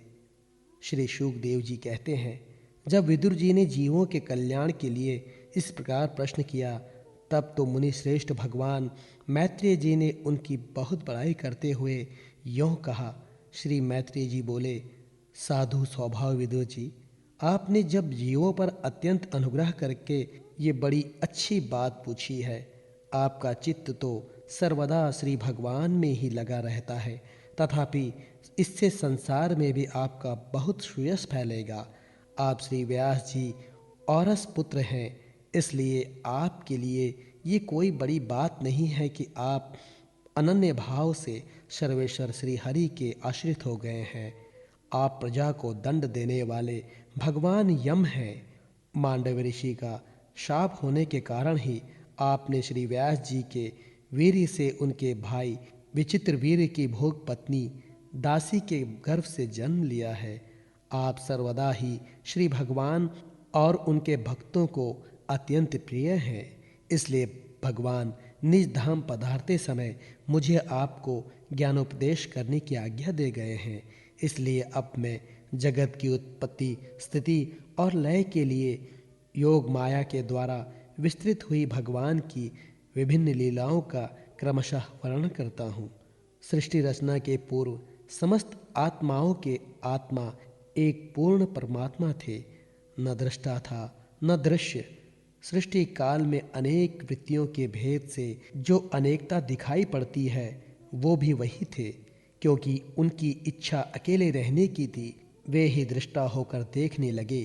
श्री शुकदेव जी कहते हैं, जब विदुर जी ने जीवों के कल्याण के लिए इस प्रकार प्रश्न किया, तब तो मुनि श्रेष्ठ भगवान मैत्रेय जी ने उनकी बहुत बड़ाई करते हुए यों कहा। श्री मैत्रेय जी बोले, साधु स्वभाव विदुर जी, आपने जब जीवों पर अत्यंत अनुग्रह करके ये बड़ी अच्छी बात पूछी है। आपका चित्त तो सर्वदा श्री भगवान में ही लगा रहता है, तथापि इससे संसार में भी आपका बहुत श्रेयस फैलेगा। आप श्री व्यास जी औरस पुत्र हैं, इसलिए आपके लिए ये कोई बड़ी बात नहीं है कि आप अनन्य भाव से सर्वेश्वर श्री हरि के आश्रित हो गए हैं। आप प्रजा को दंड देने वाले भगवान यम हैं। मांडव ऋषि का शाप होने के कारण ही आपने श्री व्यास जी के वीर्य से उनके भाई विचित्र वीर्य की भोग पत्नी दासी के गर्भ से जन्म लिया है। आप सर्वदा ही श्री भगवान और उनके भक्तों को अत्यंत प्रिय हैं, इसलिए भगवान निज धाम पधारते समय मुझे आपको ज्ञानोपदेश करने की आज्ञा दे गए हैं। इसलिए अब मैं जगत की उत्पत्ति, स्थिति और लय के लिए योग माया के द्वारा विस्तृत हुई भगवान की विभिन्न लीलाओं का क्रमशः वर्णन करता हूँ। सृष्टि रचना के पूर्व समस्त आत्माओं के आत्मा एक पूर्ण परमात्मा थे। न दृष्टा था न दृश्य। सृष्टि काल में अनेक वृत्तियों के भेद से जो अनेकता दिखाई पड़ती है, वो भी वही थे। क्योंकि उनकी इच्छा अकेले रहने की थी, वे ही दृष्टा होकर देखने लगे,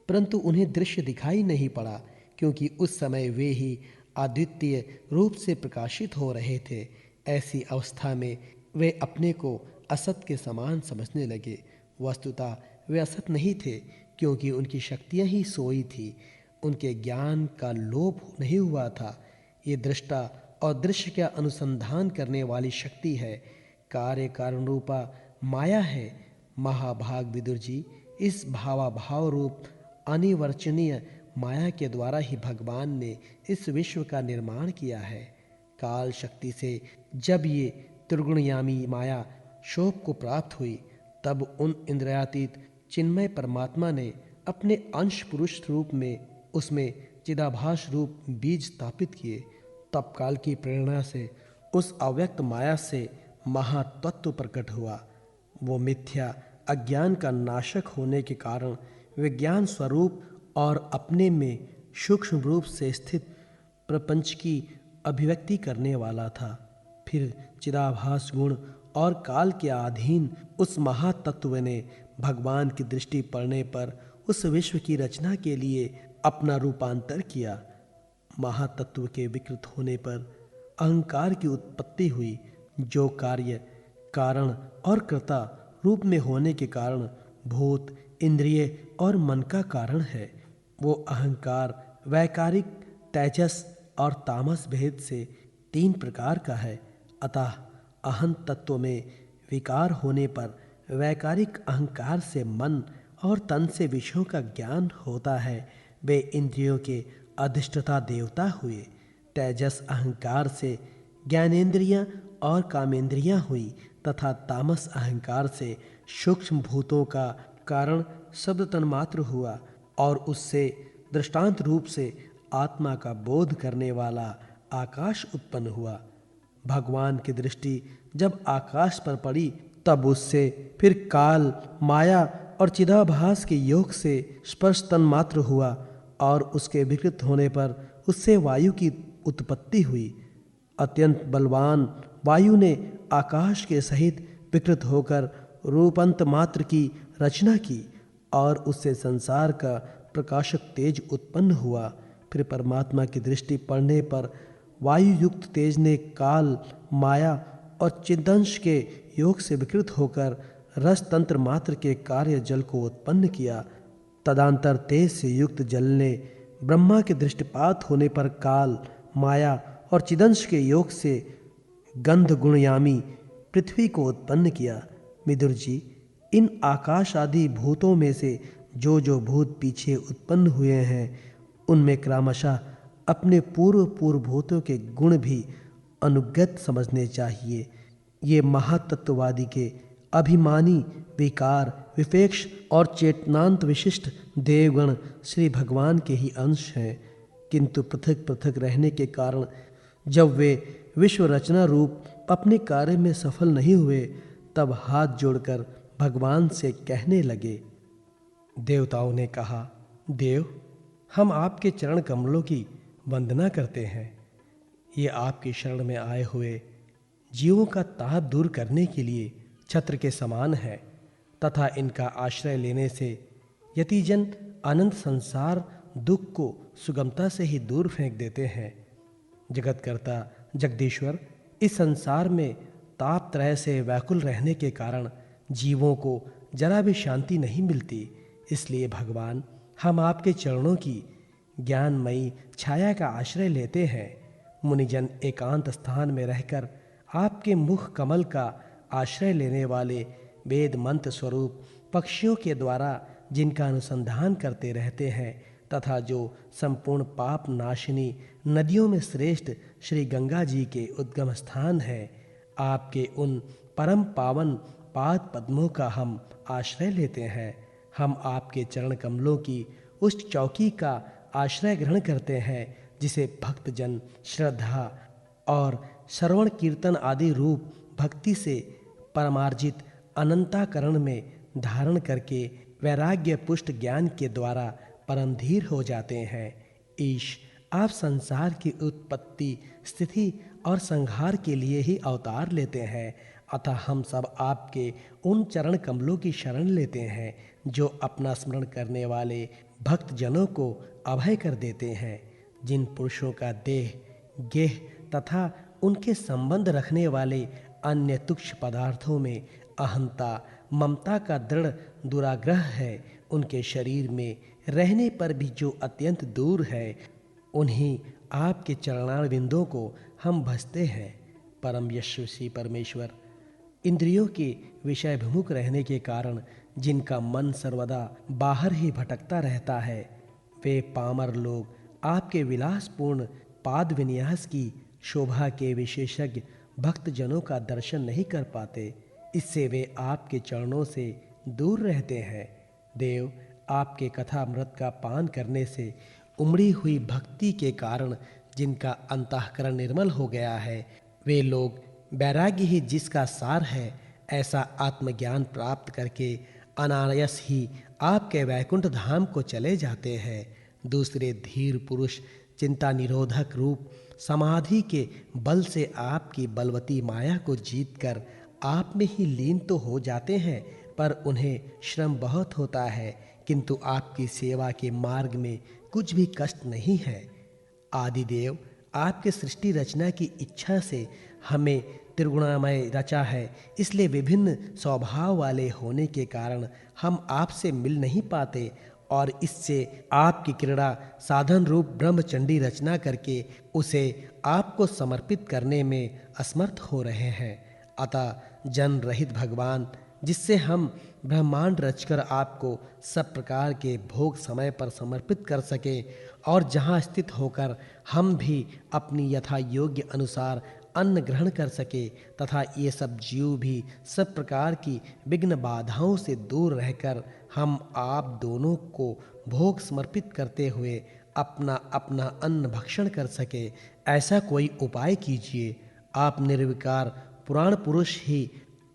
परंतु उन्हें दृश्य दिखाई नहीं पड़ा, क्योंकि उस समय वे ही अद्वितीय रूप से प्रकाशित हो रहे थे। ऐसी अवस्था में वे अपने को असत के समान समझने लगे। वस्तुतः वे असत नहीं थे, क्योंकि उनकी शक्तियां ही सोई थी, उनके ज्ञान का लोप नहीं हुआ था। ये दृष्टा और दृश्य का अनुसंधान करने वाली शक्ति है, कार्य कारण रूपा माया है। महाभाग विदुर जी, इस भावाभाव रूप अनिर्वचनीय माया के द्वारा ही भगवान ने इस विश्व का निर्माण किया है। काल शक्ति से जब ये त्रिगुणयामी माया शोभ को प्राप्त हुई, तब उन इंद्रियातीत चिन्मय परमात्मा ने अपने अंश पुरुष रूप में उसमें चिदाभास रूप बीज स्थापित किए। तब काल की प्रेरणा से उस अव्यक्त माया से महातत्व प्रकट हुआ। वो मिथ्या अज्ञान का नाशक होने के कारण विज्ञान स्वरूप और अपने में सूक्ष्म रूप से स्थित प्रपंच की अभिव्यक्ति करने वाला था। फिर चिदाभास गुण और काल के अधीन उस महातत्व ने भगवान की दृष्टि पड़ने पर उस विश्व की रचना के लिए अपना रूपांतर किया। महातत्व के विकृत होने पर अहंकार की उत्पत्ति हुई, जो कार्य कारण और कर्ता रूप में होने के कारण भूत, इंद्रिय और मन का कारण है। वो अहंकार वैकारिक, तेजस और तामस भेद से 3 प्रकार का है। अतः अहं तत्व में विकार होने पर वैकारिक अहंकार से मन और तन से विषयों का ज्ञान होता है, वे इंद्रियों के अधिष्ठता देवता हुए। तेजस अहंकार से ज्ञानेंद्रियां और कामेंद्रियां हुई तथा तामस अहंकार से सूक्ष्म भूतों का कारण शब्द तन्मात्र हुआ और उससे दृष्टांत रूप से आत्मा का बोध करने वाला आकाश उत्पन्न हुआ। भगवान की दृष्टि जब आकाश पर पड़ी तब उससे फिर काल, माया और चिदाभास के योग से स्पर्श तन्मात्र हुआ और उसके विकृत होने पर उससे वायु की उत्पत्ति हुई। अत्यंत बलवान वायु ने आकाश के सहित विकृत होकर रूपंत मात्र की रचना की और उससे संसार का प्रकाशक तेज उत्पन्न हुआ। फिर परमात्मा की दृष्टि पड़ने पर वायु युक्त तेज ने काल, माया और चिदंश के योग से विकृत होकर रस तंत्र मात्र के कार्य जल को उत्पन्न किया। तदांतर तेज से युक्त जल ने ब्रह्मा के दृष्टिपात होने पर काल, माया और चिदंश के योग से गंध गुणयामी पृथ्वी को उत्पन्न किया। विदुर जी, इन आकाश आदि भूतों में से जो जो भूत पीछे उत्पन्न हुए हैं, उनमें क्रमशः अपने पूर्व भूतों के गुण भी अनुगत समझने चाहिए। ये महातत्ववादी के अभिमानी, विकार, विपेक्ष और चेतनांत विशिष्ट देवगण श्री भगवान के ही अंश हैं, किंतु पृथक पृथक रहने के कारण जब वे विश्व रचना रूप अपने कार्य में सफल नहीं हुए, तब हाथ जोड़कर भगवान से कहने लगे। देवताओं ने कहा, देव, हम आपके चरण कमलों की वंदना करते हैं। ये आपकी शरण में आए हुए जीवों का ताप दूर करने के लिए छत्र के समान है तथा इनका आश्रय लेने से यतिजन अनंत संसार दुख को सुगमता से ही दूर फेंक देते हैं। जगतकर्ता जगदीश्वर इस संसार में ताप त्रय से व्याकुल रहने के कारण जीवों को जरा भी शांति नहीं मिलती। इसलिए भगवान, हम आपके चरणों की ज्ञानमयी छाया का आश्रय लेते हैं। मुनिजन एकांत स्थान में रहकर आपके मुख कमल का आश्रय लेने वाले वेद मंत्र स्वरूप पक्षियों के द्वारा जिनका अनुसंधान करते रहते हैं तथा जो संपूर्ण पाप नाशिनी नदियों में श्रेष्ठ श्री गंगा जी के उद्गम स्थान है, आपके उन परम पावन पाद पद्मों का हम आश्रय लेते हैं। हम आपके चरण कमलों की उस चौकी का आश्रय ग्रहण करते हैं जिसे भक्तजन श्रद्धा और श्रवण कीर्तन आदि रूप भक्ति से परमार्जित अनंताकरण में धारण करके वैराग्य पुष्ट ज्ञान के द्वारा परमधीर हो जाते हैं। ईश, आप संसार की उत्पत्ति, स्थिति और संहार के लिए ही अवतार लेते हैं, अतः हम सब आपके उन चरण कमलों की शरण लेते हैं जो अपना स्मरण करने वाले भक्त जनों को अभय कर देते हैं। जिन पुरुषों का देह, गेह तथा उनके संबंध रखने वाले अन्य तुच्छ पदार्थों में अहंता, ममता का दृढ़ दुराग्रह है, उनके शरीर में रहने पर भी जो अत्यंत दूर है, उन्हीं आपके चरणारविंदों को हम भजते हैं। परम यशस्वी परमेश्वर, इंद्रियों के विषयभिमुख रहने के कारण जिनका मन सर्वदा बाहर ही भटकता रहता है, वे पामर लोग आपके विलासपूर्ण पाद विन्यास की शोभा के विशेषज्ञ भक्तजनों का दर्शन नहीं कर पाते। इससे वे आपके चरणों से दूर रहते हैं। देव, आपके कथामृत का पान करने से उमड़ी हुई भक्ति के कारण जिनका अंतःकरण निर्मल हो गया है, वे लोग वैराग्य ही जिसका सार है, ऐसा आत्मज्ञान प्राप्त करके अनायास ही आपके वैकुंठ धाम को चले जाते हैं। दूसरे धीर पुरुष चिंता निरोधक रूप समाधि के बल से आपकी बलवती माया को जीतकर आप में ही लीन तो हो जाते हैं, पर उन्हें श्रम बहुत होता है, किंतु आपकी सेवा के मार्ग में कुछ भी कष्ट नहीं है। आदिदेव, आपके सृष्टि रचना की इच्छा से हमें त्रिगुणामय रचा है, इसलिए विभिन्न स्वभाव वाले होने के कारण हम आपसे मिल नहीं पाते और इससे आपकी क्रीड़ा साधन रूप ब्रह्मचंडी रचना करके उसे आपको समर्पित करने में असमर्थ हो रहे हैं। अतः जन्म रहित भगवान, जिससे हम ब्रह्मांड रचकर आपको सब प्रकार के भोग समय पर समर्पित कर सके और जहाँ स्थित होकर हम भी अपनी यथा योग्य अनुसार अन्न ग्रहण कर सके तथा ये सब जीव भी सब प्रकार की विघ्न बाधाओं से दूर रहकर हम आप दोनों को भोग समर्पित करते हुए अपना अपना अन्न भक्षण कर सके, ऐसा कोई उपाय कीजिए। आप निर्विकार पुराण पुरुष ही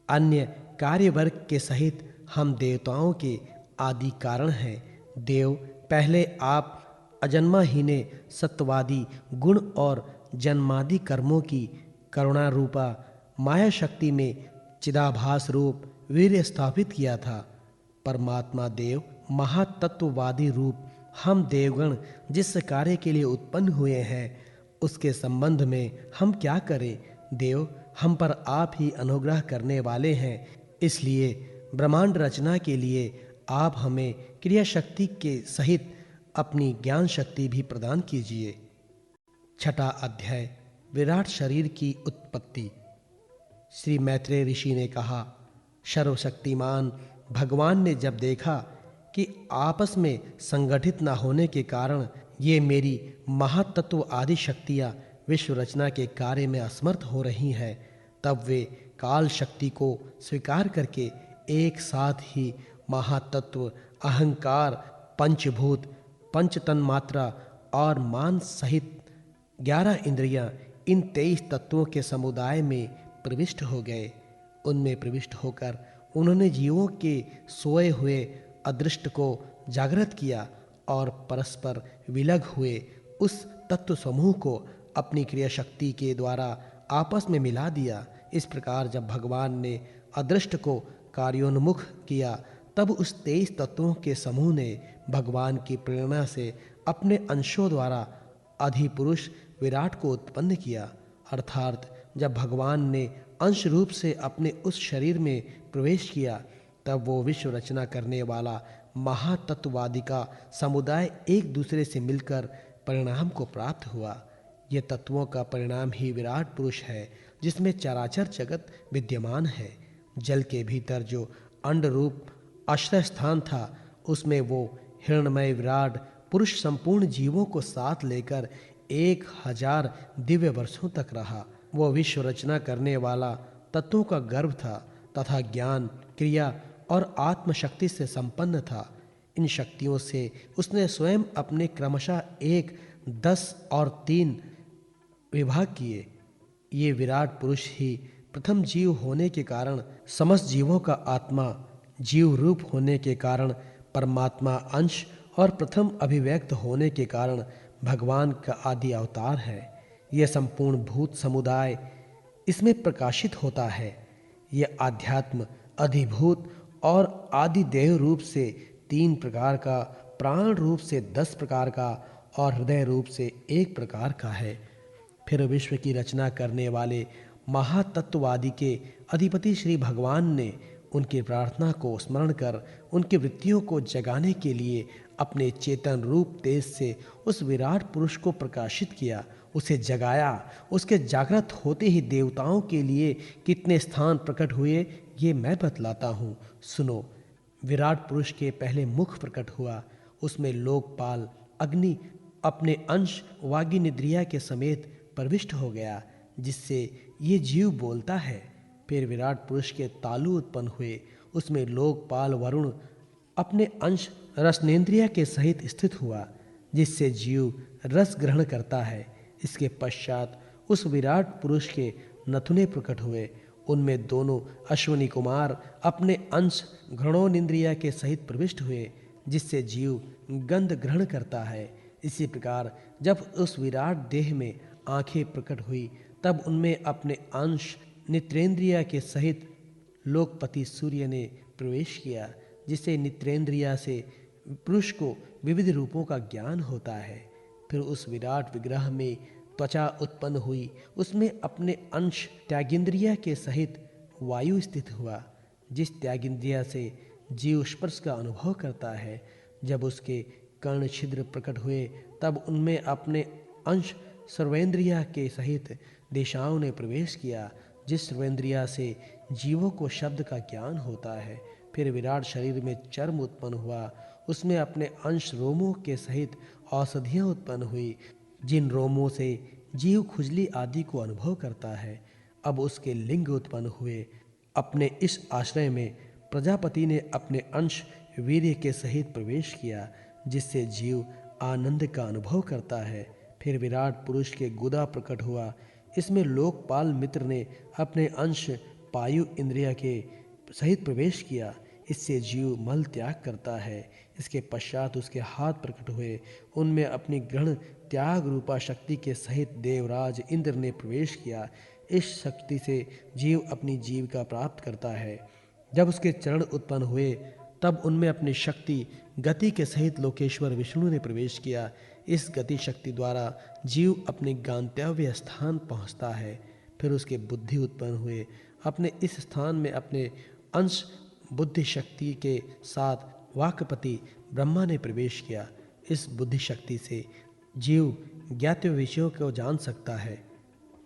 अन्य कार्यवर्ग के सहित हम देवताओं के आदि कारण हैं। देव, पहले आप अजन्मा ही ने सत्वादि गुण और जन्मादि कर्मों की करुणा रूपा माया शक्ति में चिदाभास रूप वीर्य स्थापित किया था। परमात्मा देव महातत्ववादी रूप हम देवगण जिस कार्य के लिए उत्पन्न हुए हैं उसके संबंध में हम क्या करें। देव, हम पर आप ही अनुग्रह करने वाले हैं, इसलिए ब्रह्मांड रचना के लिए आप हमें क्रिया शक्ति के सहित अपनी ज्ञान शक्ति भी प्रदान कीजिए। छठा अध्याय, विराट शरीर की उत्पत्ति। श्री मैत्रेय ऋषि ने कहा, सर्वशक्तिमान भगवान ने जब देखा कि आपस में संगठित न होने के कारण ये मेरी महातत्व आदि शक्तियां विश्व रचना के कार्य में असमर्थ हो रही हैं, तब वे काल शक्ति को स्वीकार करके एक साथ ही महातत्व, अहंकार, पंचभूत, पंचतन्मात्रा और मान सहित 11 इंद्रियां, इन 23 तत्वों के समुदाय में प्रविष्ट हो गए। उनमें प्रविष्ट होकर उन्होंने जीवों के सोए हुए अदृष्ट को जागृत किया और परस्पर विलग हुए उस तत्व समूह को अपनी क्रिया शक्ति के द्वारा आपस में मिला दिया। इस प्रकार जब भगवान ने अदृष्ट को कार्योन्मुख किया, तब उस 23 तत्वों के समूह ने भगवान की प्रेरणा से अपने अंशों द्वारा अधिपुरुष विराट को उत्पन्न किया। अर्थात जब भगवान ने अंश रूप से अपने उस शरीर में प्रवेश किया, तब वो विश्व रचना करने वाला महातत्ववादी का समुदाय एक दूसरे से मिलकर परिणाम को प्राप्त हुआ। ये तत्वों का परिणाम ही विराट पुरुष है, जिसमें चराचर जगत विद्यमान है। जल के भीतर जो अंड रूप आश्रय स्थान था, उसमें वो हिरण्मय विराट पुरुष संपूर्ण जीवों को साथ लेकर 1000 दिव्य वर्षों तक रहा। वो विश्व रचना करने वाला तत्वों का गर्भ था तथा ज्ञान, क्रिया और आत्मशक्ति से संपन्न था। इन शक्तियों से उसने स्वयं अपने क्रमशः 1, 10 और 3 विभाग किए। ये विराट पुरुष ही प्रथम जीव होने के कारण समस्त जीवों का आत्मा, जीव रूप होने के कारण परमात्मा अंश और प्रथम अभिव्यक्त होने के कारण भगवान का आदि अवतार है। यह संपूर्ण भूत समुदाय इसमें प्रकाशित होता है। यह आध्यात्म, अधिभूत और आदि देह रूप से 3 प्रकार का, प्राण रूप से 10 प्रकार का और हृदय रूप से 1 प्रकार का है। फिर विश्व की रचना करने वाले महातत्ववादी के अधिपति श्री भगवान ने उनकी प्रार्थना को स्मरण कर उनकी वृत्तियों को जगाने के लिए अपने चेतन रूप तेज से उस विराट पुरुष को प्रकाशित किया, उसे जगाया। उसके जागृत होते ही देवताओं के लिए कितने स्थान प्रकट हुए, ये मैं बतलाता हूँ, सुनो। विराट पुरुष के पहले मुख प्रकट हुआ, उसमें लोकपाल अग्नि अपने अंश वागिनिद्रिया के समेत प्रविष्ट हो गया, जिससे ये जीव बोलता है। फिर विराट पुरुष के तालु उत्पन्न हुए, उसमें लोकपाल वरुण अपने अंश रसनेन्द्रिया के सहित स्थित हुआ, जिससे जीव रस ग्रहण करता है। इसके पश्चात उस विराट पुरुष के नथुने प्रकट हुए, उनमें दोनों अश्विनी कुमार अपने अंश घृणोनिंद्रिया के सहित प्रविष्ट हुए, जिससे जीव गंध ग्रहण करता है। इसी प्रकार जब उस विराट देह में आंखें प्रकट हुई, तब उनमें अपने अंश नेत्रेंद्रिया के सहित लोकपति सूर्य ने प्रवेश किया, जिससे नेत्रेंद्रिया से पुरुष को विविध रूपों का ज्ञान होता है। फिर उस विराट विग्रह में त्वचा उत्पन्न हुई, उसमें अपने अंश त्यागेंद्रिया के सहित वायु स्थित हुआ, जिस त्यागेंद्रिया से जीव स्पर्श का अनुभव करता है। जब उसके कर्ण छिद्र प्रकट हुए, तब उनमें अपने अंश सर्वेंद्रिया के सहित दिशाओं ने प्रवेश किया, जिस सर्वेंद्रिया से जीवों को शब्द का ज्ञान होता है। फिर विराट शरीर में चर्म उत्पन्न हुआ, उसमें अपने अंश रोमों के सहित औषधियाँ उत्पन्न हुई, जिन रोमों से जीव खुजली आदि को अनुभव करता है। अब उसके लिंग उत्पन्न हुए। अपने इस आश्रय में प्रजापति ने अपने अंश वीर्य के सहित प्रवेश किया, जिससे जीव आनंद का अनुभव करता है। फिर विराट पुरुष के गुदा प्रकट हुआ, इसमें लोकपाल मित्र ने अपने अंश पायु इंद्रिय के सहित प्रवेश किया, इससे जीव मल त्याग करता है। इसके पश्चात उसके हाथ प्रकट हुए, उनमें अपनी ग्रहण त्याग रूपा शक्ति के सहित देवराज इंद्र ने प्रवेश किया। इस शक्ति से जीव अपनी जीविका प्राप्त करता है। जब उसके चरण उत्पन्न हुए, तब उनमें अपनी शक्ति गति के सहित लोकेश्वर विष्णु ने प्रवेश किया। इस गति शक्ति द्वारा जीव अपने गंतव्य स्थान पहुँचता है। फिर उसके बुद्धि उत्पन्न हुए, अपने इस स्थान में अपने अंश बुद्धि शक्ति के साथ वाक्पति ब्रह्मा ने प्रवेश किया। इस बुद्धि शक्ति से जीव ज्ञात विषयों को जान सकता है।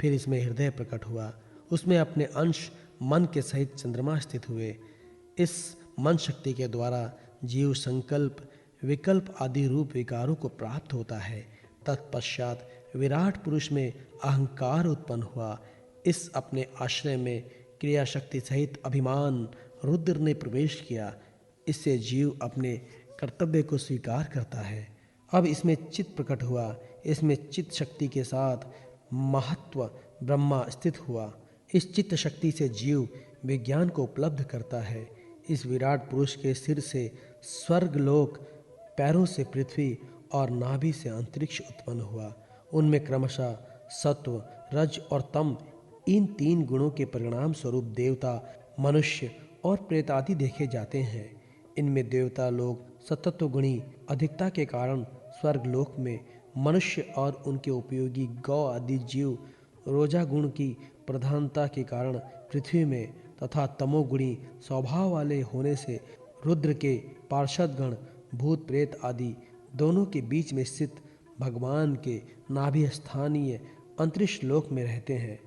फिर इसमें हृदय प्रकट हुआ, उसमें अपने अंश मन के सहित चंद्रमा स्थित हुए। इस मन शक्ति के द्वारा जीव संकल्प विकल्प आदि रूप विकारों को प्राप्त होता है। तत्पश्चात विराट पुरुष में अहंकार उत्पन्न हुआ। इस अपने आश्रय में क्रिया शक्ति सहित अभिमान रुद्र ने प्रवेश किया, इससे जीव अपने कर्तव्य को स्वीकार करता है। अब इसमें चित्त प्रकट हुआ, इसमें चित्त शक्ति के साथ महत्व ब्रह्मा स्थित हुआ। इस चित्त शक्ति से जीव विज्ञान को उपलब्ध करता है। इस विराट पुरुष के सिर से स्वर्गलोक, पैरों से पृथ्वी और नाभि से अंतरिक्ष उत्पन्न हुआ। उनमें क्रमशः सत्व, रज और तम, इन तीन गुणों के परिणाम स्वरूप देवता, मनुष्य और प्रेत आदि देखे जाते हैं। इनमें देवता लोग सतत्व गुणी अधिकता के कारण स्वर्गलोक में, मनुष्य और उनके उपयोगी गौ आदि जीव रोजा गुण की प्रधानता के कारण पृथ्वी में, तथा तमोगुणी स्वभाव वाले होने से रुद्र के पार्षदगण भूत प्रेत आदि दोनों के बीच में स्थित भगवान के नाभि स्थानीय अंतरिक्ष लोक में रहते हैं।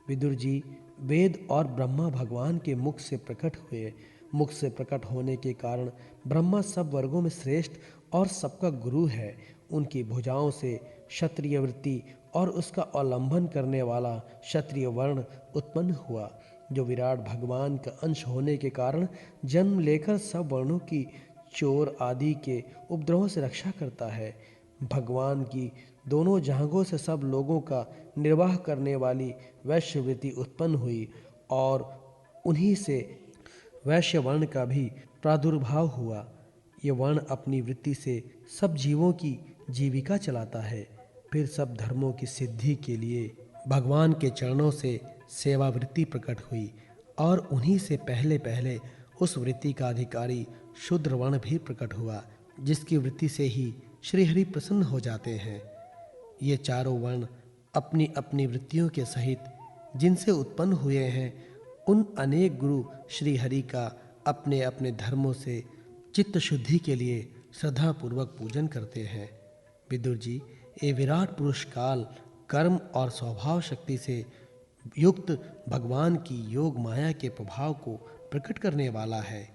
विदुर जी, वेद और ब्रह्मा भगवान के मुख से प्रकट हुए। मुख से प्रकट होने के कारण ब्रह्मा सब वर्गों में श्रेष्ठ और सबका गुरु है। उनकी भुजाओं से क्षत्रिय वृत्ति और उसका अवलंबन करने वाला क्षत्रिय वर्ण उत्पन्न हुआ, जो विराट भगवान का अंश होने के कारण जन्म लेकर सब वर्णों की चोर आदि के उपद्रवों से रक्षा करता है। भगवान की दोनों जहांगों से सब लोगों का निर्वाह करने वाली वैश्य वृत्ति उत्पन्न हुई और उन्हीं से वैश्य वर्ण का भी प्रादुर्भाव हुआ। ये वर्ण अपनी वृत्ति से सब जीवों की जीविका चलाता है। फिर सब धर्मों की सिद्धि के लिए भगवान के चरणों से सेवा वृत्ति प्रकट हुई और उन्हीं से पहले पहले उस वृत्ति का अधिकारी शूद्र वर्ण भी प्रकट हुआ, जिसकी वृत्ति से ही श्रीहरि प्रसन्न हो जाते हैं। ये चारों वर्ण अपनी अपनी वृत्तियों के सहित जिनसे उत्पन्न हुए हैं, उन अनेक गुरु श्रीहरि का अपने अपने धर्मों से चित्त शुद्धि के लिए श्रद्धापूर्वक पूजन करते हैं। विदुर जी, ये विराट पुरुष काल, कर्म और स्वभाव शक्ति से युक्त भगवान की योग माया के प्रभाव को प्रकट करने वाला है।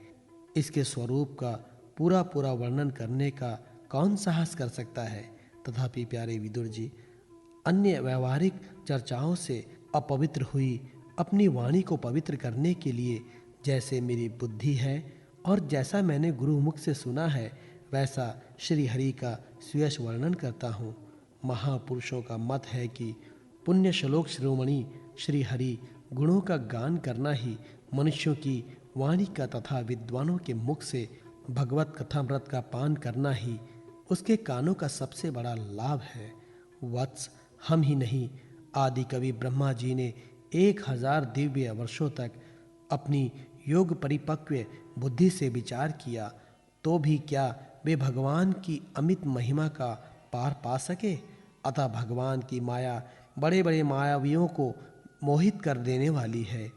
इसके स्वरूप का पूरा पूरा वर्णन करने का कौन साहस कर सकता है। तथापि प्यारे विदुर जी, अन्य व्यवहारिक चर्चाओं से अपवित्र हुई अपनी वाणी को पवित्र करने के लिए जैसे मेरी बुद्धि है और जैसा मैंने गुरुमुख से सुना है, वैसा श्री हरि का सुयश वर्णन करता हूँ। महापुरुषों का मत है कि पुण्य श्लोक शिरोमणि श्री हरि गुणों का गान करना ही मनुष्यों की वाणी का तथा विद्वानों के मुख से भगवत कथामृत का पान करना ही उसके कानों का सबसे बड़ा लाभ है। वत्स, हम ही नहीं, आदि कवि ब्रह्मा जी ने 1000 दिव्य वर्षों तक अपनी योग परिपक्व बुद्धि से विचार किया, तो भी क्या वे भगवान की अमित महिमा का पार पा सके। अतः भगवान की माया बड़े बड़े मायावियों को मोहित कर देने वाली है।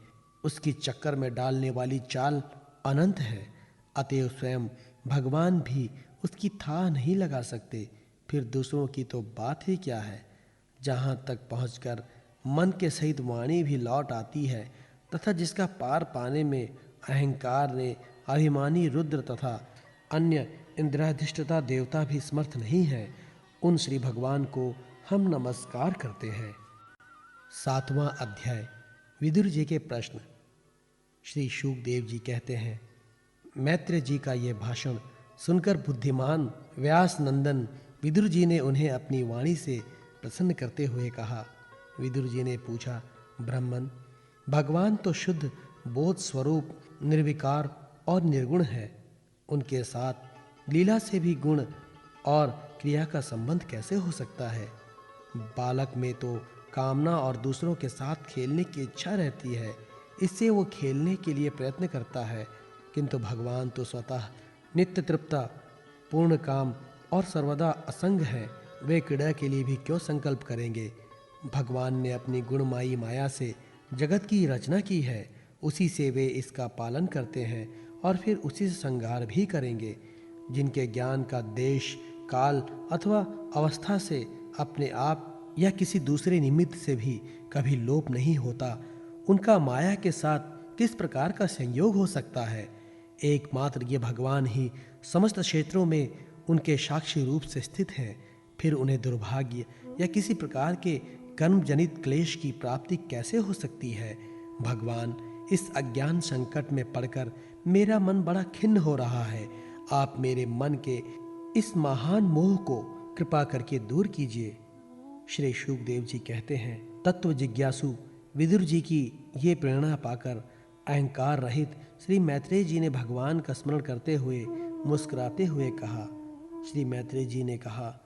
उसकी चक्कर में डालने वाली चाल अनंत है। अतएव स्वयं भगवान भी उसकी था नहीं लगा सकते, फिर दूसरों की तो बात ही क्या है। जहाँ तक पहुँचकर मन के सहित वाणी भी लौट आती है तथा जिसका पार पाने में अहंकार ने अभिमानी रुद्र तथा अन्य इंद्राधिष्ठता देवता भी समर्थ नहीं है, उन श्री भगवान को हम नमस्कार करते हैं। 7वां अध्याय। विदुर जी के प्रश्न। श्री शुकदेव जी कहते हैं, मैत्रेय जी का यह भाषण सुनकर बुद्धिमान व्यास नंदन विदुर जी ने उन्हें अपनी वाणी से प्रसन्न करते हुए कहा। विदुर जी ने पूछा, ब्राह्मण, भगवान तो शुद्ध बोध स्वरूप निर्विकार और निर्गुण है, उनके साथ लीला से भी गुण और क्रिया का संबंध कैसे हो सकता है? बालक में तो कामना और दूसरों के साथ खेलने की इच्छा रहती है, इससे वो खेलने के लिए प्रयत्न करता है, किंतु भगवान तो स्वतः नित्य तृप्ता, पूर्ण काम और सर्वदा असंग है। वे क्रीड़ा के लिए भी क्यों संकल्प करेंगे? भगवान ने अपनी गुणमाई माया से जगत की रचना की है, उसी से वे इसका पालन करते हैं और फिर उसी से संहार भी करेंगे। जिनके ज्ञान का देश, काल अथवा अवस्था से अपने आप या किसी दूसरे निमित्त से भी कभी लोप नहीं होता, उनका माया के साथ किस प्रकार का संयोग हो सकता है? एकमात्र ये भगवान ही समस्त क्षेत्रों में उनके साक्षी रूप से स्थित हैं। फिर उन्हें दुर्भाग्य या किसी प्रकार के कर्म जनित क्लेश की प्राप्ति कैसे हो सकती है? भगवान, इस अज्ञान संकट में पड़कर मेरा मन बड़ा खिन्न हो रहा है। आप मेरे मन के इस महान मोह को कृपा करके दूर कीजिए। श्री शुकदेव जी कहते हैं, तत्व जिज्ञासु विदुर जी की ये प्रेरणा पाकर अहंकार रहित श्री मैत्रेय जी ने भगवान का स्मरण करते हुए मुस्कुराते हुए कहा। श्री मैत्रेय जी ने कहा,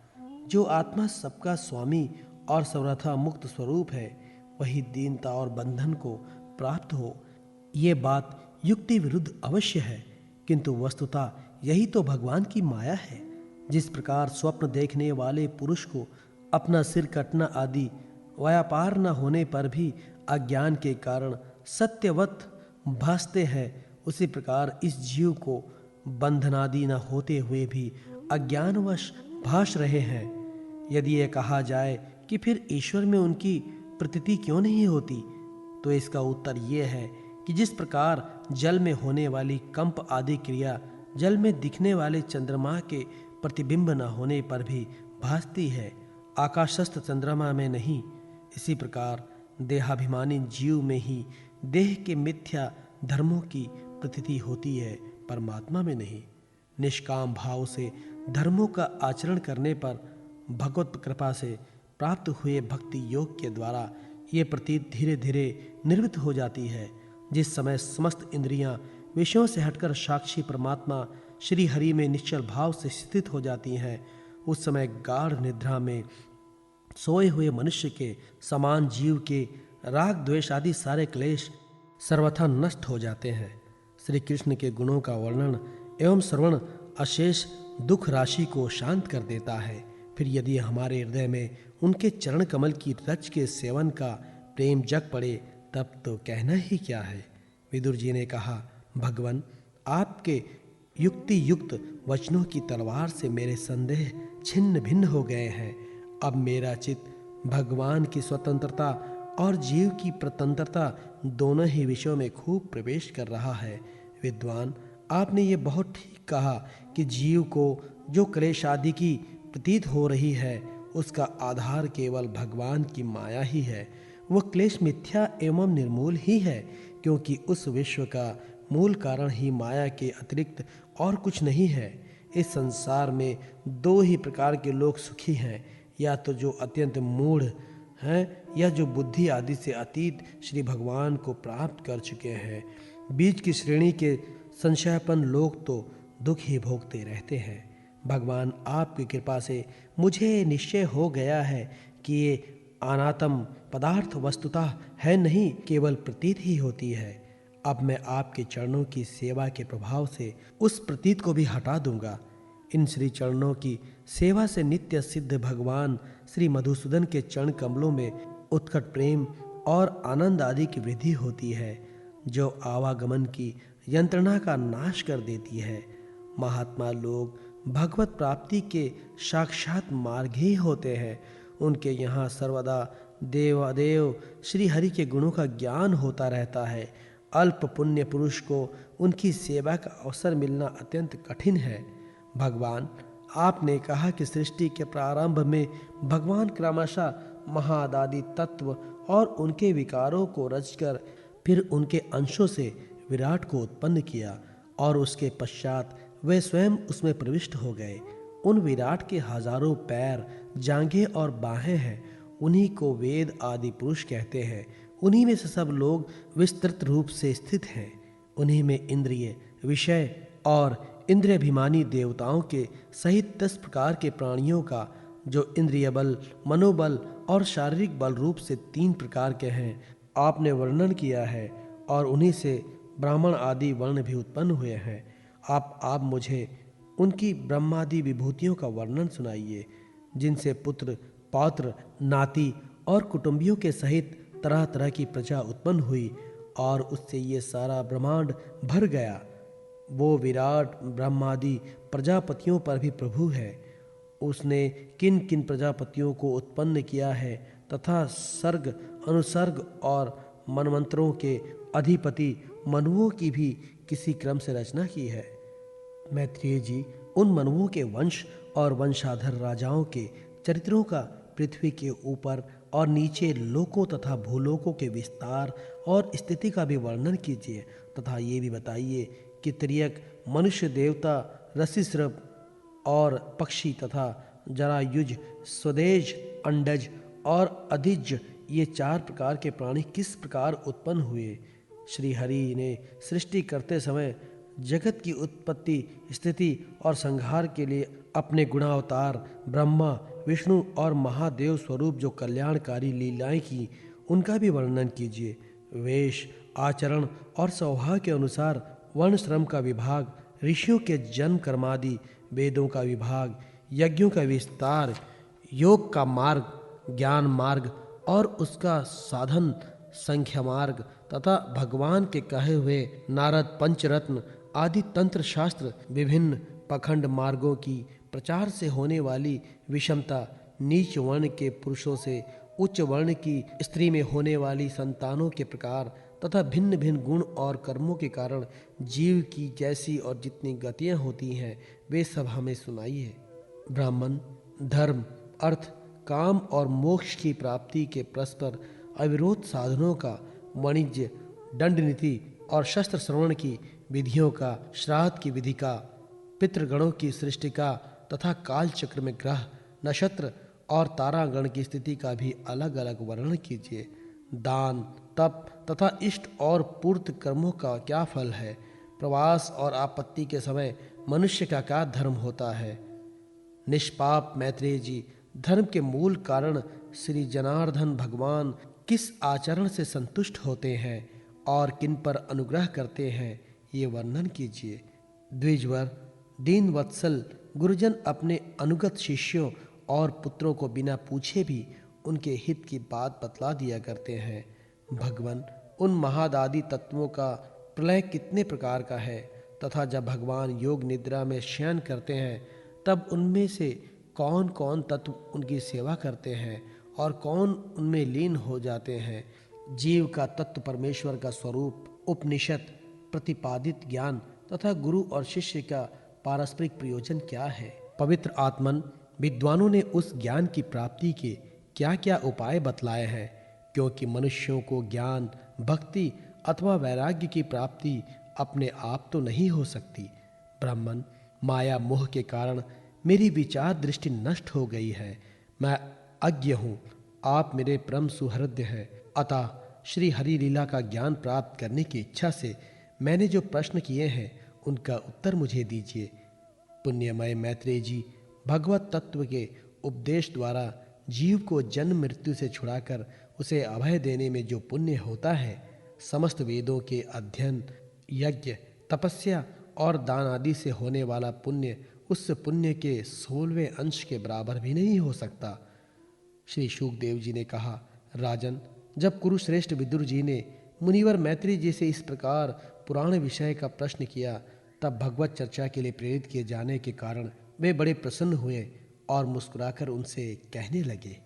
जो आत्मा सबका स्वामी और सर्वथा मुक्त स्वरूप है, वही दीनता और बंधन को प्राप्त हो। ये बात युक्ति विरुद्ध अवश्य है, किंतु वस्तुतः यही तो भगवान की माया है। जिस प्रकार स्वप्न देखने वाले पुरुष को अपना सिर कटना आदि व्यापार न होने पर भी अज्ञान के कारण सत्यवत भासते हैं, उसी प्रकार इस जीव को बंधनादि न होते हुए भी अज्ञानवश भास रहे हैं। यदि ये कहा जाए कि फिर ईश्वर में उनकी प्रतीति क्यों नहीं होती, तो इसका उत्तर ये है कि जिस प्रकार जल में होने वाली कंप आदि क्रिया जल में दिखने वाले चंद्रमा के प्रतिबिंब न होने पर भी भासती है, आकाशस्थ चंद्रमा में नहीं, इसी प्रकार देहाभिमानी जीव में ही देह के मिथ्या धर्मों की प्रतीति होती है, परमात्मा में नहीं। निष्काम भाव से धर्मों का आचरण करने पर भगवत कृपा से प्राप्त हुए भक्ति योग के द्वारा ये प्रतीत धीरे धीरे निर्वृत्त हो जाती है। जिस समय समस्त इंद्रियां विषयों से हटकर साक्षी परमात्मा श्री हरि में निश्चल भाव से स्थित हो जाती हैं, उस समय गाढ़ निद्रा में सोए हुए मनुष्य के समान जीव के राग द्वेष आदि सारे क्लेश सर्वथा नष्ट हो जाते हैं। श्री कृष्ण के गुणों का वर्णन एवं श्रवण अशेष दुख राशि को शांत कर देता है। फिर यदि हमारे हृदय में उनके चरण कमल की रच के सेवन का प्रेम जग पड़े, तब तो कहना ही क्या है। विदुर जी ने कहा, भगवान, आपके युक्ति युक्त वचनों की तलवार से मेरे संदेह छिन्न भिन्न हो गए हैं। अब मेरा चित्त भगवान की स्वतंत्रता और जीव की प्रतंत्रता दोनों ही विषयों में खूब प्रवेश कर रहा है। विद्वान, आपने ये बहुत ठीक कहा कि जीव को जो क्लेश आदि की प्रतीत हो रही है, उसका आधार केवल भगवान की माया ही है। वह क्लेश मिथ्या एवं निर्मूल ही है, क्योंकि उस विश्व का मूल कारण ही माया के अतिरिक्त और कुछ नहीं है। इस संसार में दो ही प्रकार के लोग सुखी हैं, या तो जो अत्यंत मूढ़ हैं, या जो बुद्धि आदि से अतीत श्री भगवान को प्राप्त कर चुके हैं। बीच की श्रेणी के संशयपन लोग तो दुख ही भोगते रहते हैं। भगवान, आपकी कृपा से मुझे निश्चय हो गया है कि ये अनात्म पदार्थ वस्तुतः है नहीं, केवल प्रतीत ही होती है। अब मैं आपके चरणों की सेवा के प्रभाव से उस प्रतीत को भी हटा दूंगा। इन श्री चरणों की सेवा से नित्य सिद्ध भगवान श्री मधुसूदन के चरण कमलों में उत्कट प्रेम और आनंद आदि की वृद्धि होती है, जो आवागमन की यंत्रणा का नाश कर देती है। महात्मा लोग भगवत प्राप्ति के साक्षात मार्ग ही होते हैं। उनके यहाँ सर्वदा देवादेव श्री हरि के गुणों का ज्ञान होता रहता है। अल्प पुण्य पुरुष को उनकी सेवा का अवसर मिलना अत्यंत कठिन है। भगवान, आपने कहा कि सृष्टि के प्रारंभ में भगवान क्रमशः महादादि तत्व और उनके विकारों को रचकर फिर उनके अंशों से विराट को उत्पन्न किया और उसके पश्चात वे स्वयं उसमें प्रविष्ट हो गए। उन विराट के हजारों पैर, जांघें और बाहें हैं। उन्हीं को वेद आदि पुरुष कहते हैं। उन्हीं में से सब लोग विस्तृत रूप से स्थित हैं। उन्हीं में इंद्रिय, विषय और इंद्रियाभिमानी देवताओं के सहित 10 प्रकार के प्राणियों का, जो इंद्रिय बल, मनोबल और शारीरिक बल रूप से 3 प्रकार के हैं, आपने वर्णन किया है। और उन्हीं से ब्राह्मण आदि वर्ण भी उत्पन्न हुए हैं। आप मुझे उनकी ब्रह्मादि विभूतियों का वर्णन सुनाइए, जिनसे पुत्र, पौत्र, नाती और कुटुंबियों के सहित तरह तरह की प्रजा उत्पन्न हुई और उससे ये सारा ब्रह्मांड भर गया। वो विराट ब्रह्मादि प्रजापतियों पर भी प्रभु है। उसने किन किन प्रजापतियों को उत्पन्न किया है तथा सर्ग, अनुसर्ग और मनमंत्रों के अधिपति मनुओं की भी किसी क्रम से रचना की है। मैत्रेय जी, उन मनुओं के वंश और वंशाधर राजाओं के चरित्रों का पृथ्वी के ऊपर और नीचे लोकों तथा भूलोकों के विस्तार और स्थिति का भी वर्णन कीजिए तथा ये भी बताइए कि त्रियक, मनुष्य, देवता, रसिसृप और पक्षी तथा जरायुज, स्वदेज, अंडज और अधिज, ये 4 प्रकार के प्राणी किस प्रकार उत्पन्न हुए। श्री हरि ने सृष्टि करते समय जगत की उत्पत्ति, स्थिति और संहार के लिए अपने गुणावतार ब्रह्मा, विष्णु और महादेव स्वरूप जो कल्याणकारी लीलाएं की, उनका भी वर्णन कीजिए। वेश, आचरण और स्वभाव के अनुसार वर्ण श्रम का विभाग, ऋषियों के जन्म कर्मादि, वेदों का विभाग, यज्ञों का विस्तार, योग का मार्ग, ज्ञान मार्ग और उसका साधन संख्या मार्ग तथा भगवान के कहे हुए नारद पंचरत्न आदि तंत्र शास्त्र, विभिन्न पखंड मार्गों की प्रचार से होने वाली विषमता, नीच वर्ण के पुरुषों से उच्च वर्ण की स्त्री में होने वाली संतानों के प्रकार तथा भिन्न भिन्न गुण और कर्मों के कारण जीव की जैसी और जितनी गतियां होती हैं, वे सब हमें सुनाइए। ब्राह्मण, धर्म, अर्थ, काम और मोक्ष की प्राप्ति के परस्पर अविरोध साधनों का, वाणिज्य, दंड नीति और शस्त्र श्रवण की विधियों का, श्राद्ध की विधि का, पितृगणों की सृष्टि का तथा काल चक्र में ग्रह, नक्षत्र और तारागण की स्थिति का भी अलग अलग वर्णन कीजिए। दान, तप तथा इष्ट और पूर्त कर्मों का क्या फल है। प्रवास और आपत्ति के समय मनुष्य का क्या धर्म होता है। निष्पाप मैत्रेय जी, धर्म के मूल कारण श्री जनार्दन भगवान किस आचरण से संतुष्ट होते हैं और किन पर अनुग्रह करते हैं, ये वर्णन कीजिए। द्विजवर, दीन वत्सल गुरुजन अपने अनुगत शिष्यों और पुत्रों को बिना पूछे भी उनके हित की बात बतला दिया करते हैं। भगवान, उन महादादि तत्वों का प्रलय कितने प्रकार का है तथा जब भगवान योग निद्रा में शयन करते हैं तब उनमें से कौन कौन तत्व उनकी सेवा करते हैं और कौन उनमें लीन हो जाते हैं। जीव का तत्व परमेश्वर का स्वरूप, उपनिषद प्रतिपादित ज्ञान तथा गुरु और शिष्य का पारस्परिक प्रयोजन क्या है। पवित्र आत्मन विद्वानों ने उस ज्ञान की प्राप्ति के क्या क्या उपाय बतलाए हैं, क्योंकि मनुष्यों को ज्ञान, भक्ति अथवा वैराग्य की प्राप्ति अपने आप तो नहीं हो सकती। ब्राह्मण, माया मोह के कारण मेरी विचार दृष्टि नष्ट हो गई है। मैं अज्ञ हूँ, आप मेरे परम सुहृदय हैं। अतः श्री हरि लीला का ज्ञान प्राप्त करने की इच्छा से मैंने जो प्रश्न किए हैं उनका उत्तर मुझे दीजिए। पुण्यमय मैत्रेय जी, भगवत तत्व के उपदेश द्वारा जीव को जन्म मृत्यु से छुड़ाकर उसे अभय देने में जो पुण्य होता है, समस्त वेदों के अध्ययन, यज्ञ, तपस्या और दान आदि से होने वाला पुण्य उस पुण्य के 16वें अंश के बराबर भी नहीं हो सकता। श्री शुकदेव जी ने कहा, राजन, जब कुरुश्रेष्ठ विदुर जी ने मुनिवर मैत्रेय जी से इस प्रकार पुराण विषय का प्रश्न किया, तब भगवत चर्चा के लिए प्रेरित किए जाने के कारण वे बड़े प्रसन्न हुए और मुस्कुराकर उनसे कहने लगे,